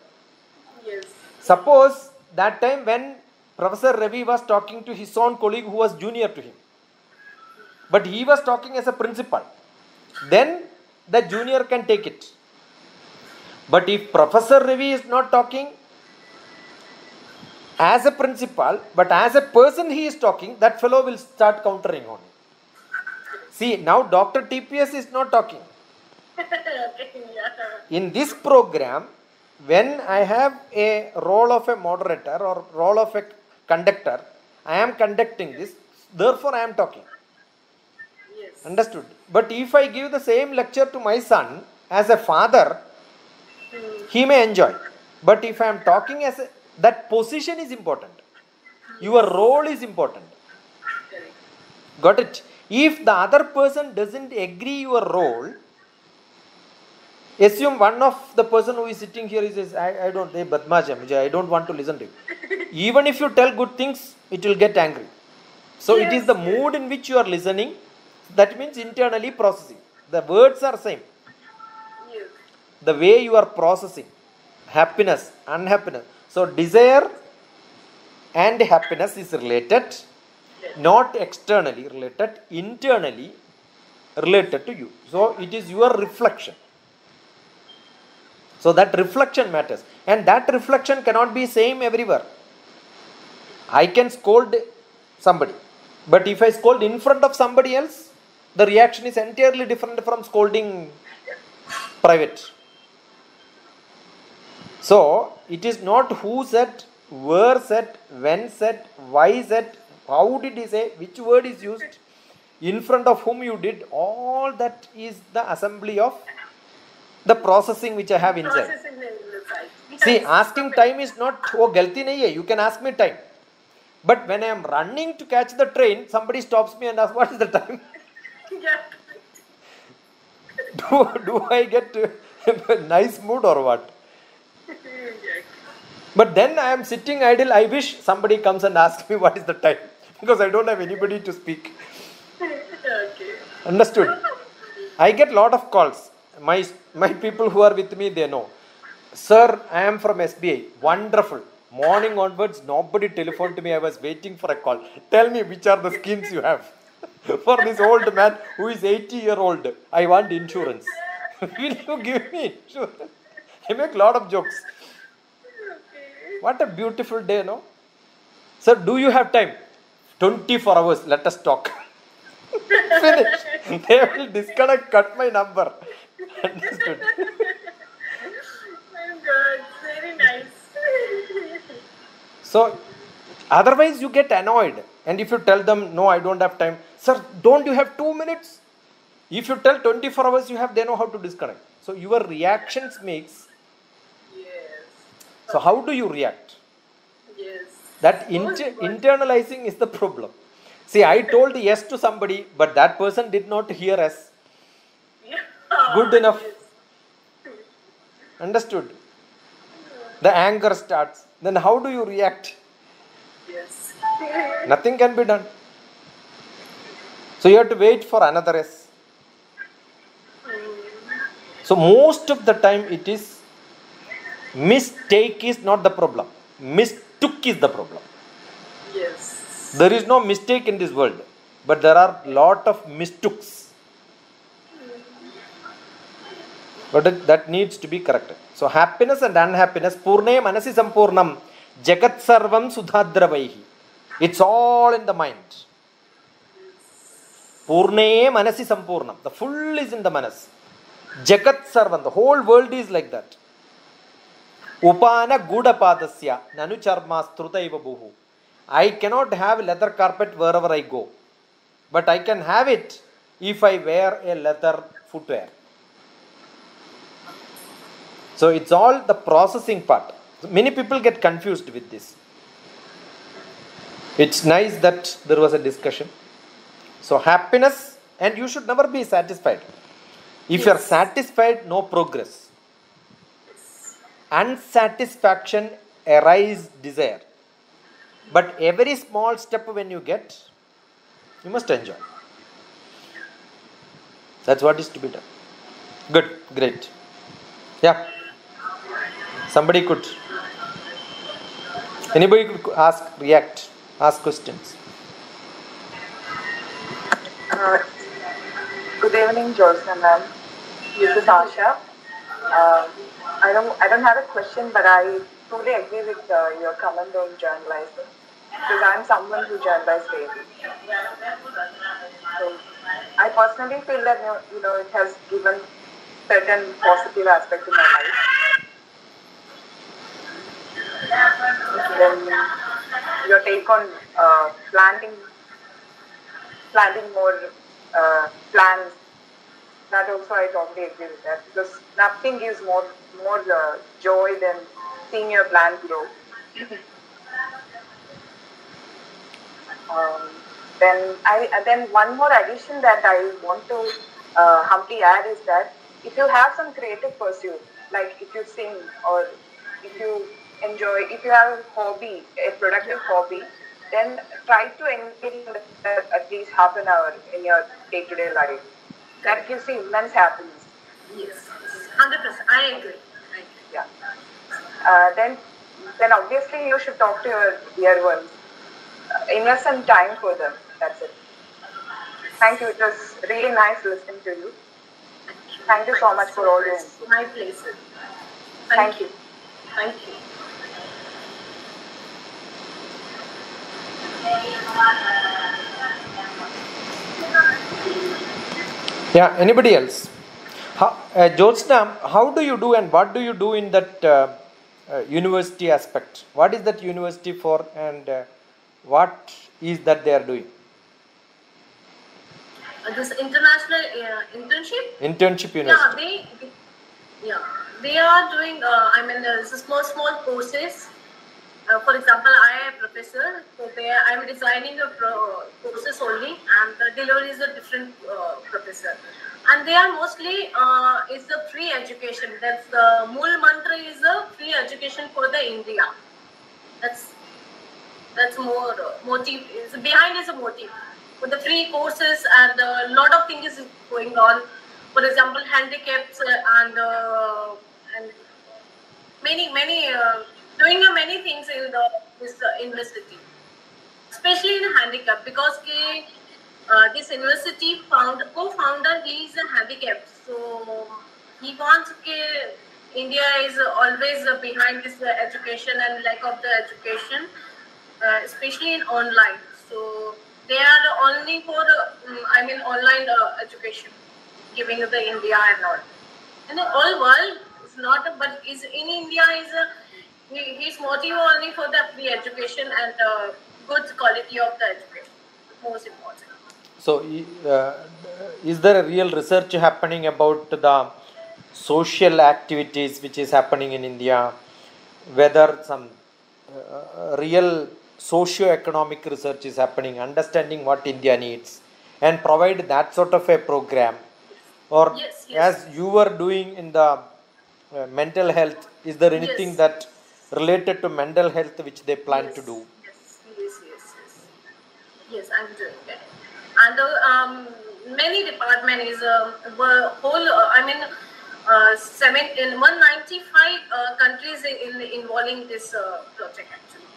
S2: Yes.
S1: Suppose that time when Professor Ravi was talking to his own colleague who was junior to him, but he was talking as a principal, then the junior can take it. But if Professor Ravi is not talking as a principal, but as a person he is talking, that fellow will start countering on him. See, now Dr. TPS is not talking.
S2: Yeah.
S1: In this program, when I have a role of a moderator or role of a conductor, I am conducting this, therefore I am talking.
S2: Yes.
S1: Understood? But if I give the same lecture to my son as a father, he may enjoy. But if I am talking as a, that position is important. Your role is important.
S2: Correct.
S1: Got it? If the other person doesn't agree your role, assume one of the person who is sitting here says, I don't want to listen to you. Even if you tell good things, it will get angry. So it is the mood in which you are listening. That means internally processing. The words are same.
S2: Yes.
S1: The way you are processing. Happiness, unhappiness. So desire and happiness is related. Not externally related, internally related to you. So it is your reflection. So that reflection matters. And that reflection cannot be same everywhere. I can scold somebody. But if I scold in front of somebody else, the reaction is entirely different from scolding private. So it is not who said, where said, when said, why said, how did he say, which word is used, in front of whom you did. All that is the assembly of the processing which I have inside.
S2: Processing the inside.
S1: See,
S2: Yes.
S1: asking time is not, oh, galti nahi hai, you can ask me time. But when I am running to catch the train, somebody stops me and asks, what is the time?
S2: Yeah.
S1: Do I get a nice mood or what?
S2: Yeah.
S1: But then I am sitting idle. I wish somebody comes and asks me what is the time, because I don't have anybody to speak.
S2: Okay.
S1: Understood? I get lot of calls. My people who are with me, they know. Sir, I am from SBI. Wonderful. Morning onwards, nobody telephoned to me. I was waiting for a call. Tell me which are the schemes you have for this old man who is 80-year-old. I want insurance. Will you give me insurance? I make lot of jokes. What a beautiful day, no? Sir, do you have time? 24 hours. Let us talk. Finish. They will disconnect, cut my number. Understood?
S2: Oh God, very nice.
S1: So, otherwise you get annoyed. And if you tell them, no, I don't have time. Sir, don't you have 2 minutes? If you tell 24 hours you have, they know how to disconnect. So, your reactions makes.
S2: Yes.
S1: So, how do you react?
S2: Yes.
S1: That internalizing is the problem. See, I told yes to somebody, but that person did not hear us.
S2: Yeah.
S1: Good enough.
S2: Yes.
S1: Understood? The anger starts. Then how do you react?
S2: Yes.
S1: Nothing can be done. So you have to wait for another yes. So most of the time it is mistake is not the problem. Mistook is the problem.
S2: Yes.
S1: There is no mistake in this world, but there are lot of mistooks. But that needs to be corrected. So happiness and unhappiness, purne manasi sampurnam, jagat sarvam sudhadravaihi. It's all in the mind. Purne manasi sampurnam. The full is in the manas. Jagat sarvam. The whole world is like that. Upana gudapadasya nanu charma strutaiva buhu. I cannot have leather carpet wherever I go. But I can have it if I wear a leather footwear. So it's all the processing part. Many people get confused with this. It's nice that there was a discussion. So happiness, and you should never be satisfied. If you are satisfied, no progress. Unsatisfaction arise desire. But every small step when you get, you must enjoy. That's what is to be done. Good, great. Yeah. Somebody could. Anybody could ask, react, ask questions.
S5: Good evening, Jyotsna ma'am. This is Asha. I don't have a question, but I totally agree with your comment on journalizing, because I'm someone who journalizes daily. So I personally feel that it has given certain positive aspects in my life. Then your take on planting more plants, that also I totally agree with that, because nothing gives more joy than seeing your plant grow. Then one more addition that I want to humbly add is that if you have some creative pursuit, like if you sing or if you enjoy, if you have a hobby, a productive hobby, then try to engage in that at least half an hour in your day-to-day life. That gives you immense happiness.
S2: Yes. 100%. I agree.
S5: Yeah. Then obviously you should talk to your dear ones. Invest some time for them. That's it. Thank you. It was really nice listening to you. Thank you so much for all your input.
S2: My pleasure.
S5: Thank you.
S2: Thank you.
S1: Yeah, anybody else? Jyotsna, how do you do and what do you do in that university aspect? What is that university for and what is that they are doing?
S2: This international internship.
S1: Internship
S2: Yeah,
S1: university.
S2: yeah, they are doing. I mean, small courses. For example, I am a professor, so I am designing a courses only, and the delivery is a different professor. And they are mostly is the free education. That's the Mool mantra is a free education for the India. That's more motive. Is behind is a motive. With the free courses and a lot of things is going on. For example, handicaps and many doing many things in this university, especially in handicap because this university co-founder he is a handicap, so he wants India is always behind this education and lack of the education, especially in online. So they are only for online education, giving the India and all. In the whole world, it's not, but is in India is his motive only for the free education and good quality of the education. Most important.
S1: So, is there a real research happening about the social activities which is happening in India? Whether some real socio-economic research is happening, understanding what India needs, and provide that sort of a program? Or
S2: Yes.
S1: as you were doing in the mental health, is there anything
S2: Yes.
S1: that related to mental health which they plan to do?
S2: Yes, I'm doing that. And many department is whole. In 195 countries involving this project actually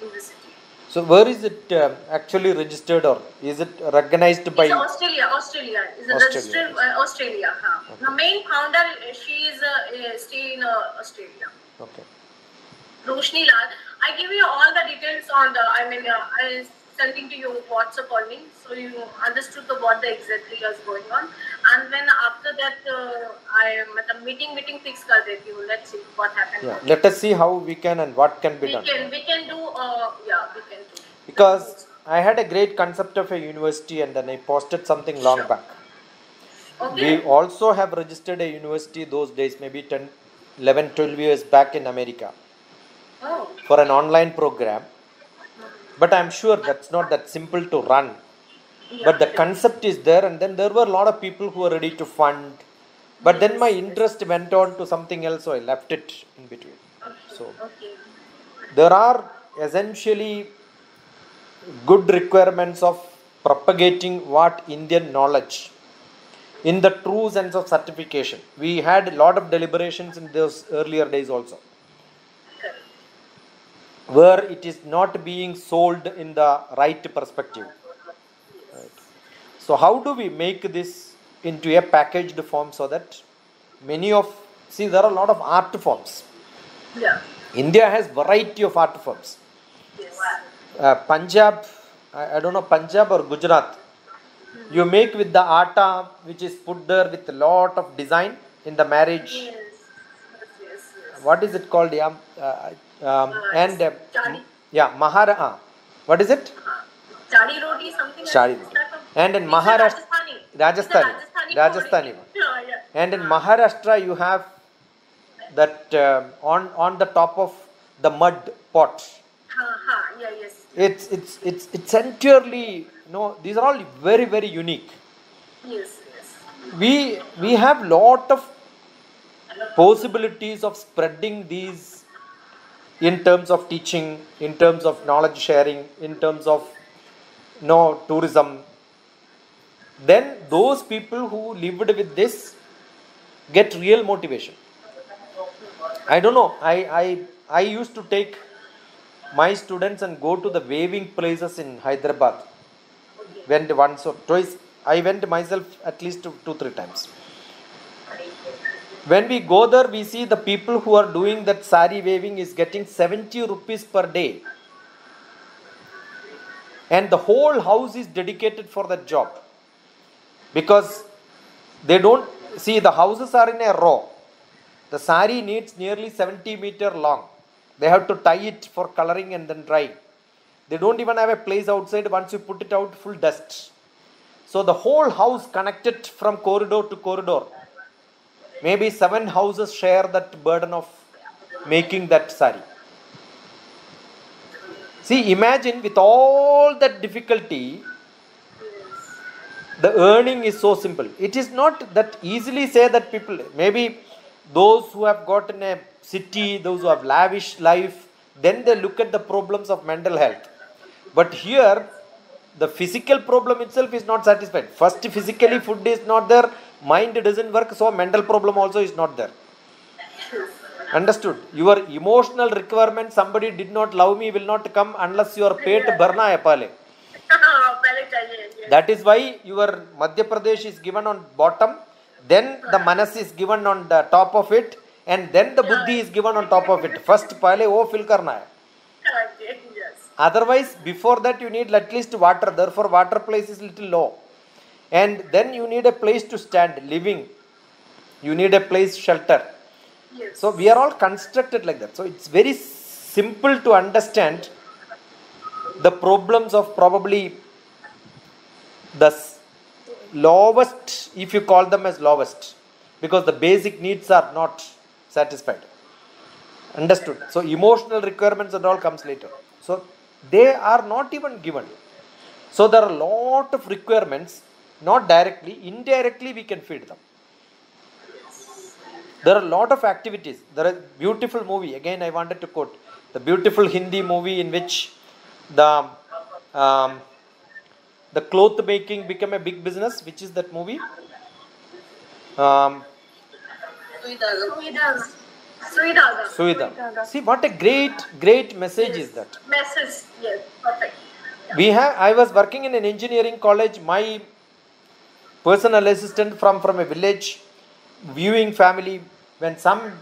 S2: in the city.
S1: So where is it actually registered or is it recognized by?
S2: It's Australia. Is registered Australia. Huh.
S1: Okay.
S2: The main founder she is stay in Australia.
S1: Okay.
S2: Roshni Lal. I give you all the details on the. I sending to you WhatsApp only, so you understood what the exactly is going on. And then after that, I am at a meeting fix kar deti hu. Let's see what happens.
S1: Yeah. Let us see how we can and what can be done.
S2: We can do. We can do.
S1: Because I had a great concept of a university and then I posted something long back.
S2: Okay.
S1: We also have registered a university those days, maybe 10, 11, 12 years back in America
S2: Oh.
S1: for an online program. But I'm sure that's not that simple to run.
S2: Yeah.
S1: But the concept is there, and then there were a lot of people who were ready to fund. But then my interest went on to something else, so I left it in between.
S2: Okay.
S1: So
S2: Okay.
S1: there are essentially good requirements of propagating what Indian knowledge in the true sense of certification. We had a lot of deliberations in those earlier days also,
S2: Correct.
S1: where it is not being sold in the right perspective. Right. So how do we make this into a packaged form so that there are a lot of art forms.
S2: Yeah.
S1: India has variety of art forms.
S2: Yes.
S1: Punjab, I don't know, Punjab or Gujarat, you make with the atta which is put there with a lot of design in the marriage.
S2: Yes.
S1: What is it called? Yeah,
S2: Chadi.
S1: What is it?
S2: Chadi roti, something like
S1: Chadi
S2: that.
S1: roti. And in
S2: It's
S1: Maharashtra,
S2: a
S1: Rajasthani.
S2: Rajasthani. Yeah.
S1: And in Maharashtra, you have that on the top of the mud pot.
S2: Yeah, yes.
S1: It's entirely, these are all very, very unique.
S2: Yes.
S1: We have lot of possibilities of spreading these in terms of teaching, in terms of knowledge sharing, in terms of tourism. Then those people who lived with this get real motivation. I don't know. I used to take my students and go to the waving places in Hyderabad. Went once or twice. I went myself at least 2-3 times. When we go there, we see the people who are doing that sari waving is getting 70 rupees per day. And the whole house is dedicated for that job. Because They don't see, the houses are in a row. The sari needs nearly 70-meter long. They have to tie it for coloring and then dry. They don't even have a place outside. Once you put it out, full dust. So the whole house connected from corridor to corridor. Maybe 7 houses share that burden of making that sari. See, imagine with all that difficulty, the earning is so simple. It is not that easily say that people, maybe those who have got in a city, those who have lavish life, then they look at the problems of mental health. But here, the physical problem itself is not satisfied. First, physically food is not there, mind doesn't work, so mental problem also is not there. Understood? Your emotional requirement, somebody did not love me, will not come unless your pet bharna hai pehle. That is why your Madhya Pradesh is given on bottom, then the manas is given on the top of it, and then the buddhi is given on top of it. First pehle wo fill karna hai. Otherwise, before that you need at least water. Therefore, water place is little low. And then you need a place to stand, living. You need a place, shelter.
S2: Yes.
S1: So we are all constructed like that. So it's very simple to understand the problems of probably the lowest, if you call them as lowest, because the basic needs are not satisfied. Understood? So emotional requirements and all comes later. So they are not even given. So there are a lot of requirements, not directly, indirectly we can feed them. There are a lot of activities. There is a beautiful movie, again I wanted to quote, the beautiful Hindi movie in which the cloth making became a big business. Which is that movie? Suida. See what a great message is that.
S2: Message, yes, perfect.
S1: I was working in an engineering college. My personal assistant from a village, viewing family. When some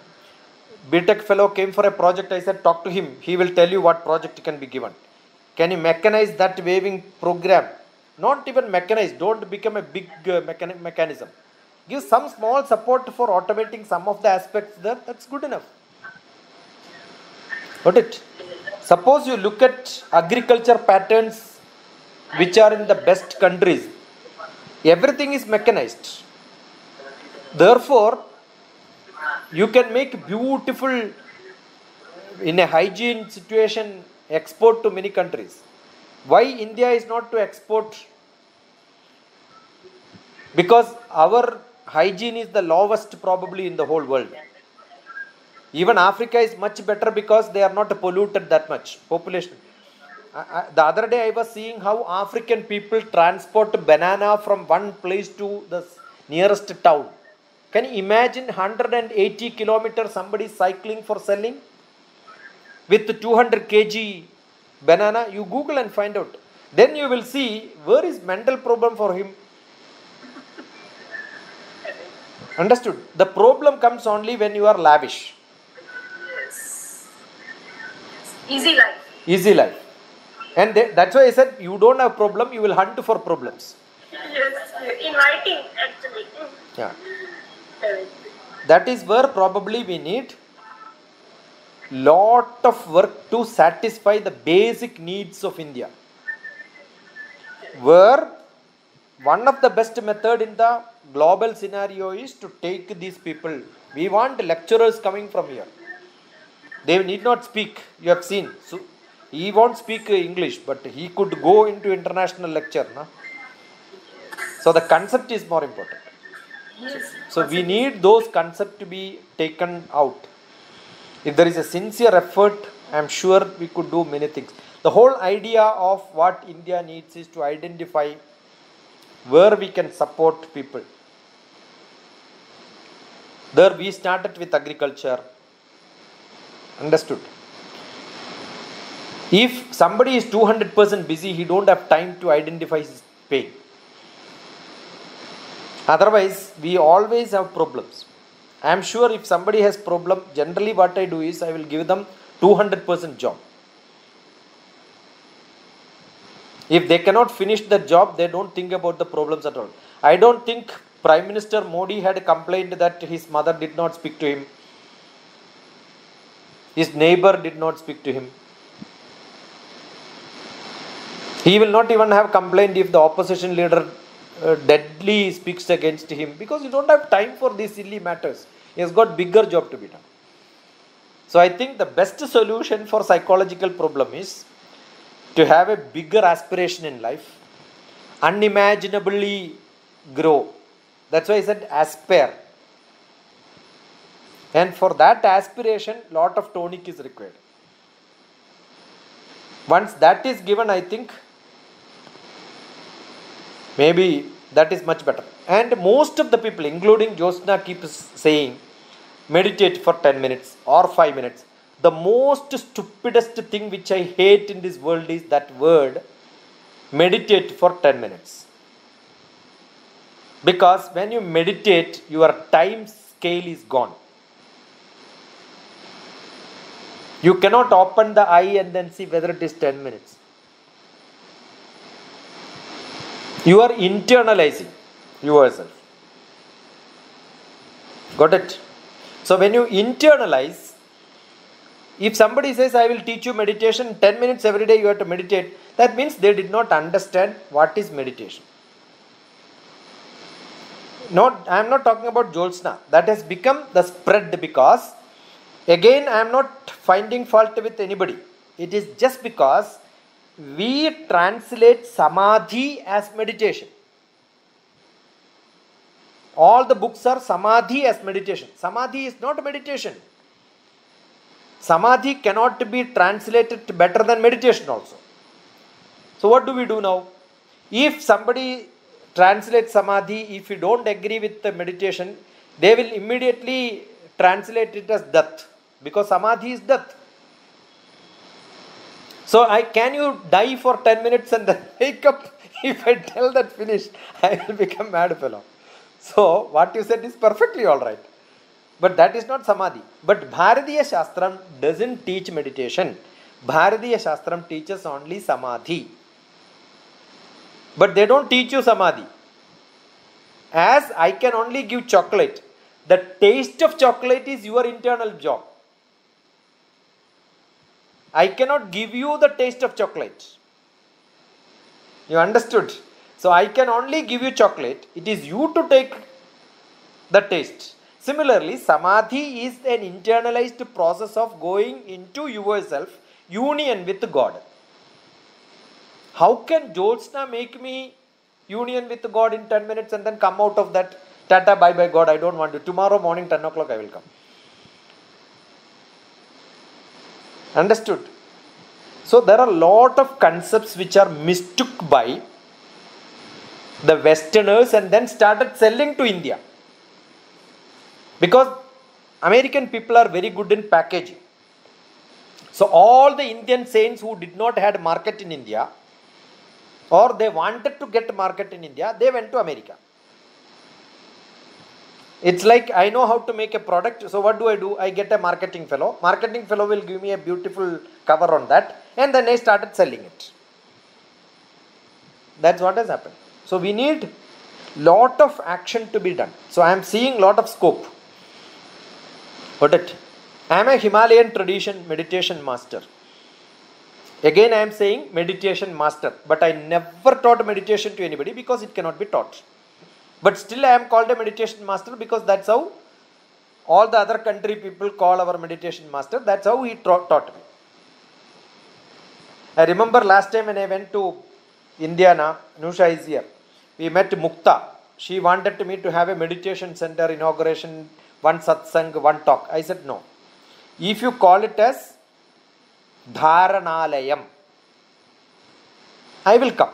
S1: BTech fellow came for a project, I said, talk to him. He will tell you what project can be given. Can you mechanize that waving program? Not even mechanize. Don't become a big mechanism. Give some small support for automating some of the aspects there. That's good enough. Got it? Suppose you look at agriculture patterns which are in the best countries. Everything is mechanized. Therefore, you can make beautiful, in a hygiene situation, export to many countries. Why India is not to export? Because our hygiene is the lowest probably in the whole world. Even Africa is much better because they are not polluted that much. Population. The other day I was seeing how African people transport banana from one place to the nearest town. Can you imagine 180 kilometers somebody cycling for selling? With 200 kg banana, you Google and find out. Then you will see where is mental problem for him. Understood? The problem comes only when you are lavish.
S2: Yes. Easy life.
S1: Easy life. And that's why I said you don't have problem, you will hunt for problems.
S2: Yes, inviting actually.
S1: Yeah.
S2: Correct.
S1: That is where probably we need lot of work to satisfy the basic needs of India. Where one of the best method in the global scenario is to take these people. We want lecturers coming from here. They need not speak. You have seen. So he won't speak English, but he could go into international lecture. No? So the concept is more important.
S2: Yes.
S1: So we need those concepts to be taken out. If there is a sincere effort, I am sure we could do many things. The whole idea of what India needs is to identify where we can support people. There we started with agriculture. Understood? If somebody is 200% busy, he don't have time to identify his pain. Otherwise, we always have problems. I am sure if somebody has problem, generally what I do is I will give them 200% job. If they cannot finish the job, they don't think about the problems at all. I don't think Prime Minister Modi had complained that his mother did not speak to him, his neighbor did not speak to him. He will not even have complained if the opposition leader deadly speaks against him, because you don't have time for these silly matters. He has got bigger job to be done. So I think the best solution for psychological problem is to have a bigger aspiration in life, unimaginably grow. That's why I said aspire. And for that aspiration, lot of tonic is required. Once that is given, I think maybe that is much better. And most of the people, including Jyotsna, keeps saying, meditate for 10 minutes or 5 minutes. The most stupidest thing which I hate in this world is that word, meditate for 10 minutes. Because when you meditate, your time scale is gone. You cannot open the eye and then see whether it is 10 minutes. You are internalizing yourself. Got it? So when you internalize, if somebody says, I will teach you meditation, 10 minutes every day you have to meditate, that means they did not understand what is meditation. I am not talking about Jyotsna. That has become the spread because, again, I am not finding fault with anybody. It is just because we translate samadhi as meditation. All the books are samadhi as meditation. Samadhi is not meditation. Samadhi cannot be translated better than meditation also. So what do we do now? If somebody translates samadhi, if you don't agree with the meditation, they will immediately translate it as death, because samadhi is death. So can you die for 10 minutes and then wake up? If I tell that finished, I will become mad fellow. So what you said is perfectly all right. But that is not samadhi. But Bharatiya Shastram doesn't teach meditation. Bharatiya Shastram teaches only samadhi. But they don't teach you samadhi. As I can only give chocolate, the taste of chocolate is your internal job. I cannot give you the taste of chocolate. You understood? So I can only give you chocolate. It is you to take the taste. Similarly, samadhi is an internalized process of going into yourself, union with God. How can Jyotsna make me union with God in 10 minutes and then come out of that? Tata, bye bye God, I don't want to. Tomorrow morning 10 o'clock I will come. Understood? So there are a lot of concepts which are mistook by the Westerners and then started selling to India. Because American people are very good in packaging. So all the Indian saints who did not have market in India, or they wanted to get market in India, they went to America. It's like, I know how to make a product, so what do? I get a marketing fellow. Marketing fellow will give me a beautiful cover on that, and then I started selling it. That's what has happened. So we need lot of action to be done. So I am seeing lot of scope. Got it? I am a Himalayan tradition meditation master. Again I am saying meditation master, but I never taught meditation to anybody because it cannot be taught. But still I am called a meditation master because that's how all the other country people call our meditation master. That's how he taught me. I remember last time when I went to India, Nusha is here. We met Mukta. She wanted me to have a meditation center inauguration, one satsang, one talk. I said no. If you call it as Dharanalayam, I will come.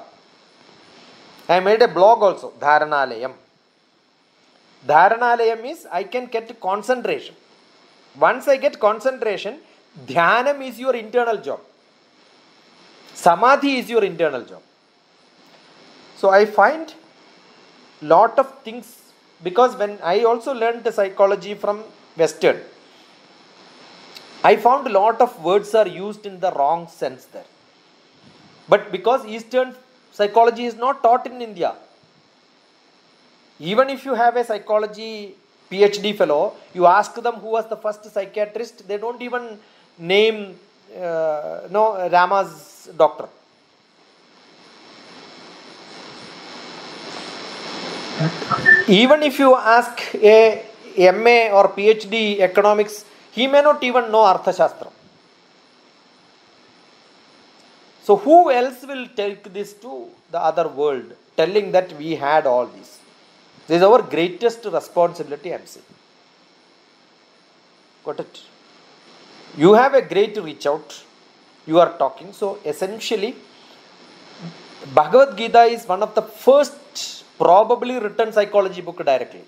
S1: I made a blog also, Dharanalayam. Dharanalayam is I can get concentration. Once I get concentration, Dhyanam is your internal job. Samadhi is your internal job. So I find lot of things, because when I also learned the psychology from Western, I found a lot of words are used in the wrong sense there. But because Eastern psychology is not taught in India, Even if you have a psychology PhD fellow, you ask them who was the first psychiatrist, they don't even name Rama's doctor. Even if you ask a MA or PhD economics, he may not even know Arthashastra. So who else will take this to the other world, telling that we had all this? This is our greatest responsibility, I am saying. Got it? You have a great reach out. You are talking. So essentially, Bhagavad Gita is one of the first probably written psychology book directly.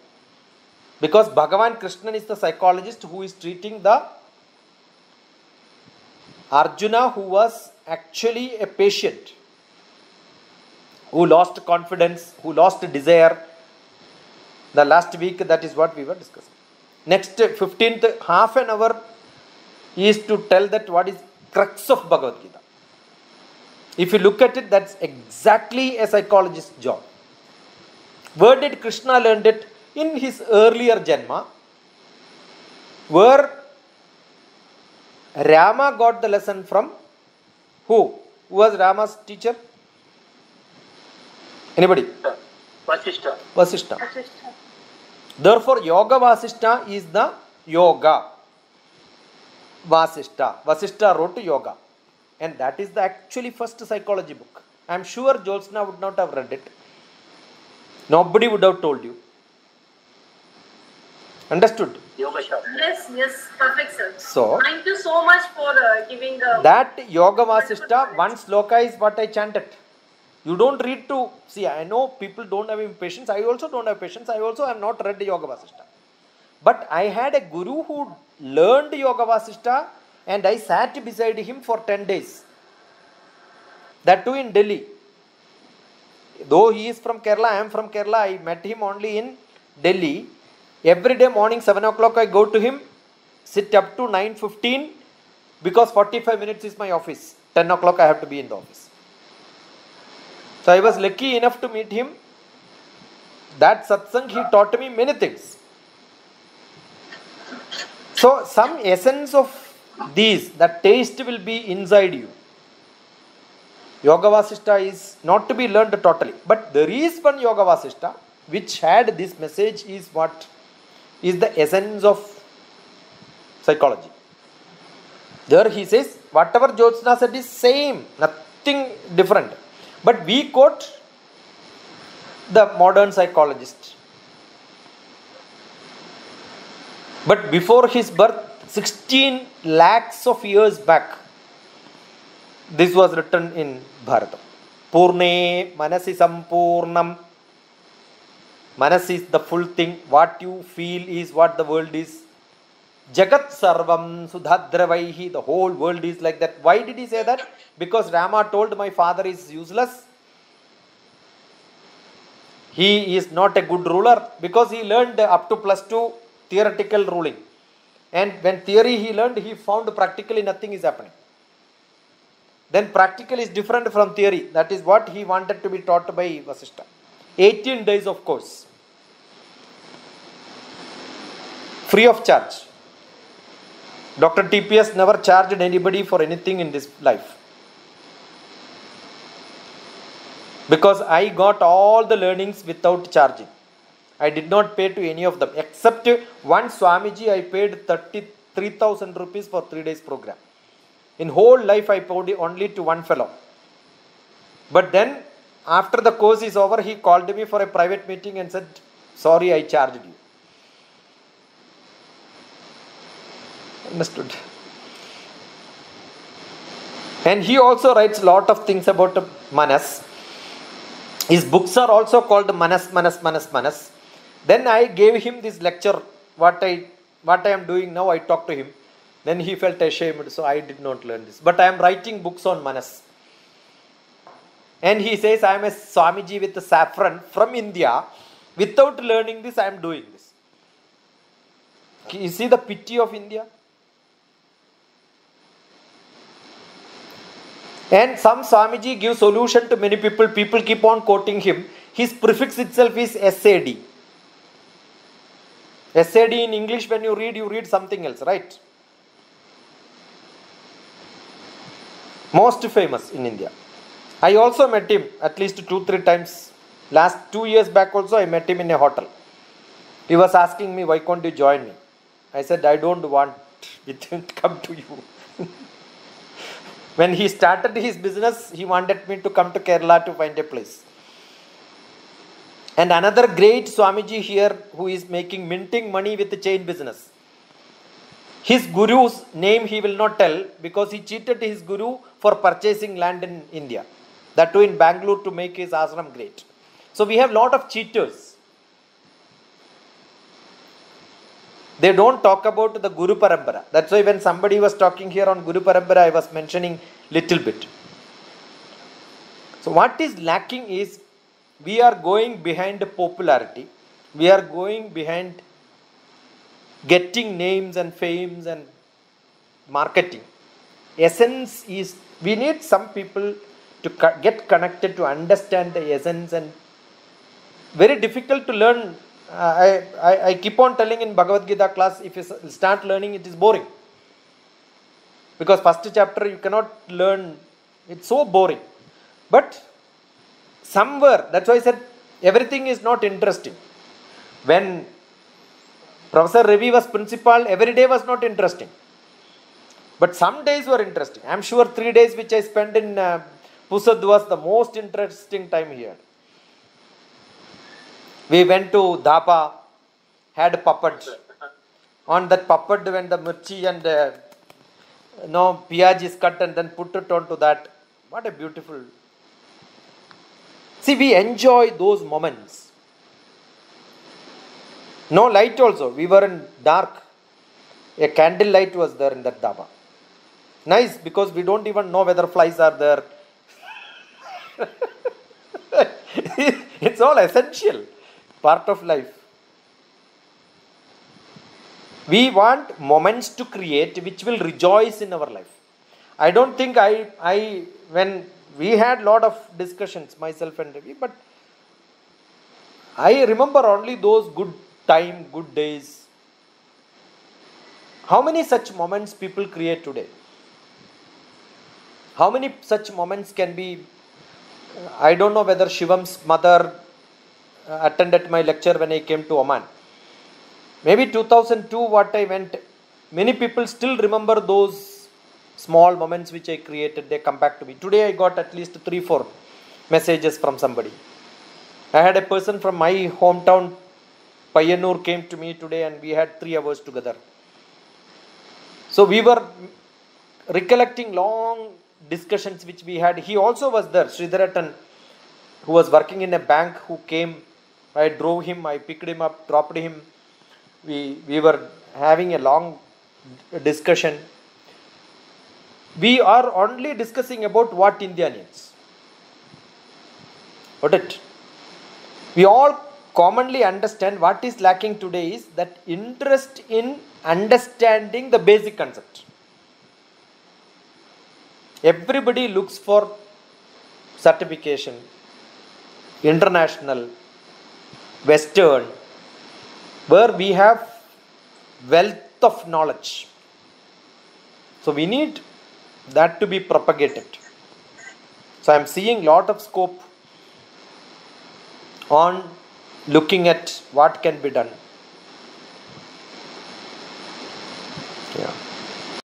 S1: Because Bhagavan Krishnan is the psychologist who is treating the Arjuna, who was actually a patient, who lost confidence, who lost desire. The last week, that is what we were discussing. Next 15th half an hour is to tell that what is crux of Bhagavad Gita. If you look at it, that's exactly a psychologist's job. Where did Krishna learn it? In his earlier Janma, where Rama got the lesson from who? Who was Rama's teacher? Anybody?
S4: Vasishtha.
S1: Vasishtha. Therefore, Yoga Vasishtha is the Yoga Vasishtha. Vasishtha wrote Yoga. And that is the actually first psychology book. I am sure Jyotsna would not have read it. Nobody would have told you. Understood?
S4: Yoga Shastra.
S2: Yes, perfect, sir.
S1: So,
S2: Thank you so much for giving
S1: that Yoga Vasishtha, one sloka is what I chanted. You don't read to, see, I know people don't have patience. I also don't have patience. I also have not read Yoga Vasishtha. But I had a guru who learned Yoga Vasishtha and I sat beside him for 10 days. That too in Delhi. Though he is from Kerala, I am from Kerala. I met him only in Delhi. Every day morning 7 o'clock I go to him, sit up to 9:15 because 45 minutes is my office. 10 o'clock I have to be in the office. So I was lucky enough to meet him. That satsang, he taught me many things. So some essence of these, that taste will be inside you. Yoga Vasishtha is not to be learned totally. But there is one Yoga Vasishtha which had this message is what is the essence of psychology. There he says, whatever Jyotsna said is same, nothing different. But we quote the modern psychologist. But before his birth, 16 lakhs of years back, this was written in Bharatam. Purne manasi sampurnam. Manas is the full thing. What you feel is what the world is. Jagat sarvam sudhadravaihi. The whole world is like that. Why did he say that? Because Rama told my father is useless. He is not a good ruler. Because he learned up to +2 theoretical ruling. And when theory he learned, he found practically nothing is happening. Then practical is different from theory. That is what he wanted to be taught by Vasishtha. 18 days of course. Free of charge. Dr. TPS never charged anybody for anything in this life. Because I got all the learnings without charging. I did not pay to any of them. Except one Swamiji, I paid 33,000 rupees for 3 days program. In whole life, I paid only to one fellow. But then, after the course is over, he called me for a private meeting and said, sorry, I charged you. Understood. And he also writes a lot of things about Manas. His books are also called Manas. Then I gave him this lecture, what I am doing now, I talked to him. Then he felt ashamed, so I did not learn this. But I am writing books on Manas. And he says, I am a Swamiji with a saffron from India. Without learning this, I am doing this. You see the pity of India? And some Swamiji gives solution to many people. People keep on quoting him. His prefix itself is SAD. SAD in English, when you read something else, right? Most famous in India. I also met him at least 2-3 times. Last 2 years back also, I met him in a hotel. He was asking me, why can't you join me? I said, I don't want it to come to you. When he started his business, he wanted me to come to Kerala to find a place. And another great Swamiji here who is minting money with the chain business. His guru's name he will not tell because he cheated his guru for purchasing land in India. That too in Bangalore to make his ashram great. So we have lot of cheaters. They don't talk about the Guru Parampara. That's why when somebody was talking here on Guru Parampara, I was mentioning little bit. So what is lacking is we are going behind popularity. We are going behind getting names and fames and marketing. Essence is, we need some people to get connected to understand the essence, and very difficult to learn. I keep on telling in Bhagavad Gita class, if you start learning, it is boring. Because first chapter you cannot learn, it's so boring. But somewhere, that's why I said everything is not interesting. When Professor Ravi was principal, every day was not interesting. But some days were interesting. I am sure 3 days which I spent in Pusad was the most interesting time here. We went to Dhapa, had puppet. On that puppet, when the mirchi and piyaj is cut and then put it onto that. What a beautiful. See, we enjoy those moments. No light also. We were in dark. A candle light was there in that dhaba. Nice, because we don't even know whether flies are there. It's all essential. Part of life. We want moments to create which will rejoice in our life. I don't think when we had lot of discussions, myself and Ravi, but I remember only those good days. How many such moments people create today? How many such moments can be? I don't know whether Shivam's mother attended my lecture when I came to Oman. Maybe 2002 what I went, many people still remember those small moments which I created. They come back to me. Today I got at least 3-4 messages from somebody. I had a person from my hometown, Payanur, came to me today and we had 3 hours together. So we were recollecting long discussions which we had. He also was there, Sridharatan, who was working in a bank, who came. I drove him, I picked him up, dropped him. We were having a long discussion. We are only discussing about what India needs. Got it? We all commonly understand what is lacking today is that interest in understanding the basic concept. Everybody looks for certification, international, Western, where we have wealth of knowledge. So we need that to be propagated. So I am seeing lot of scope on looking at what can be done.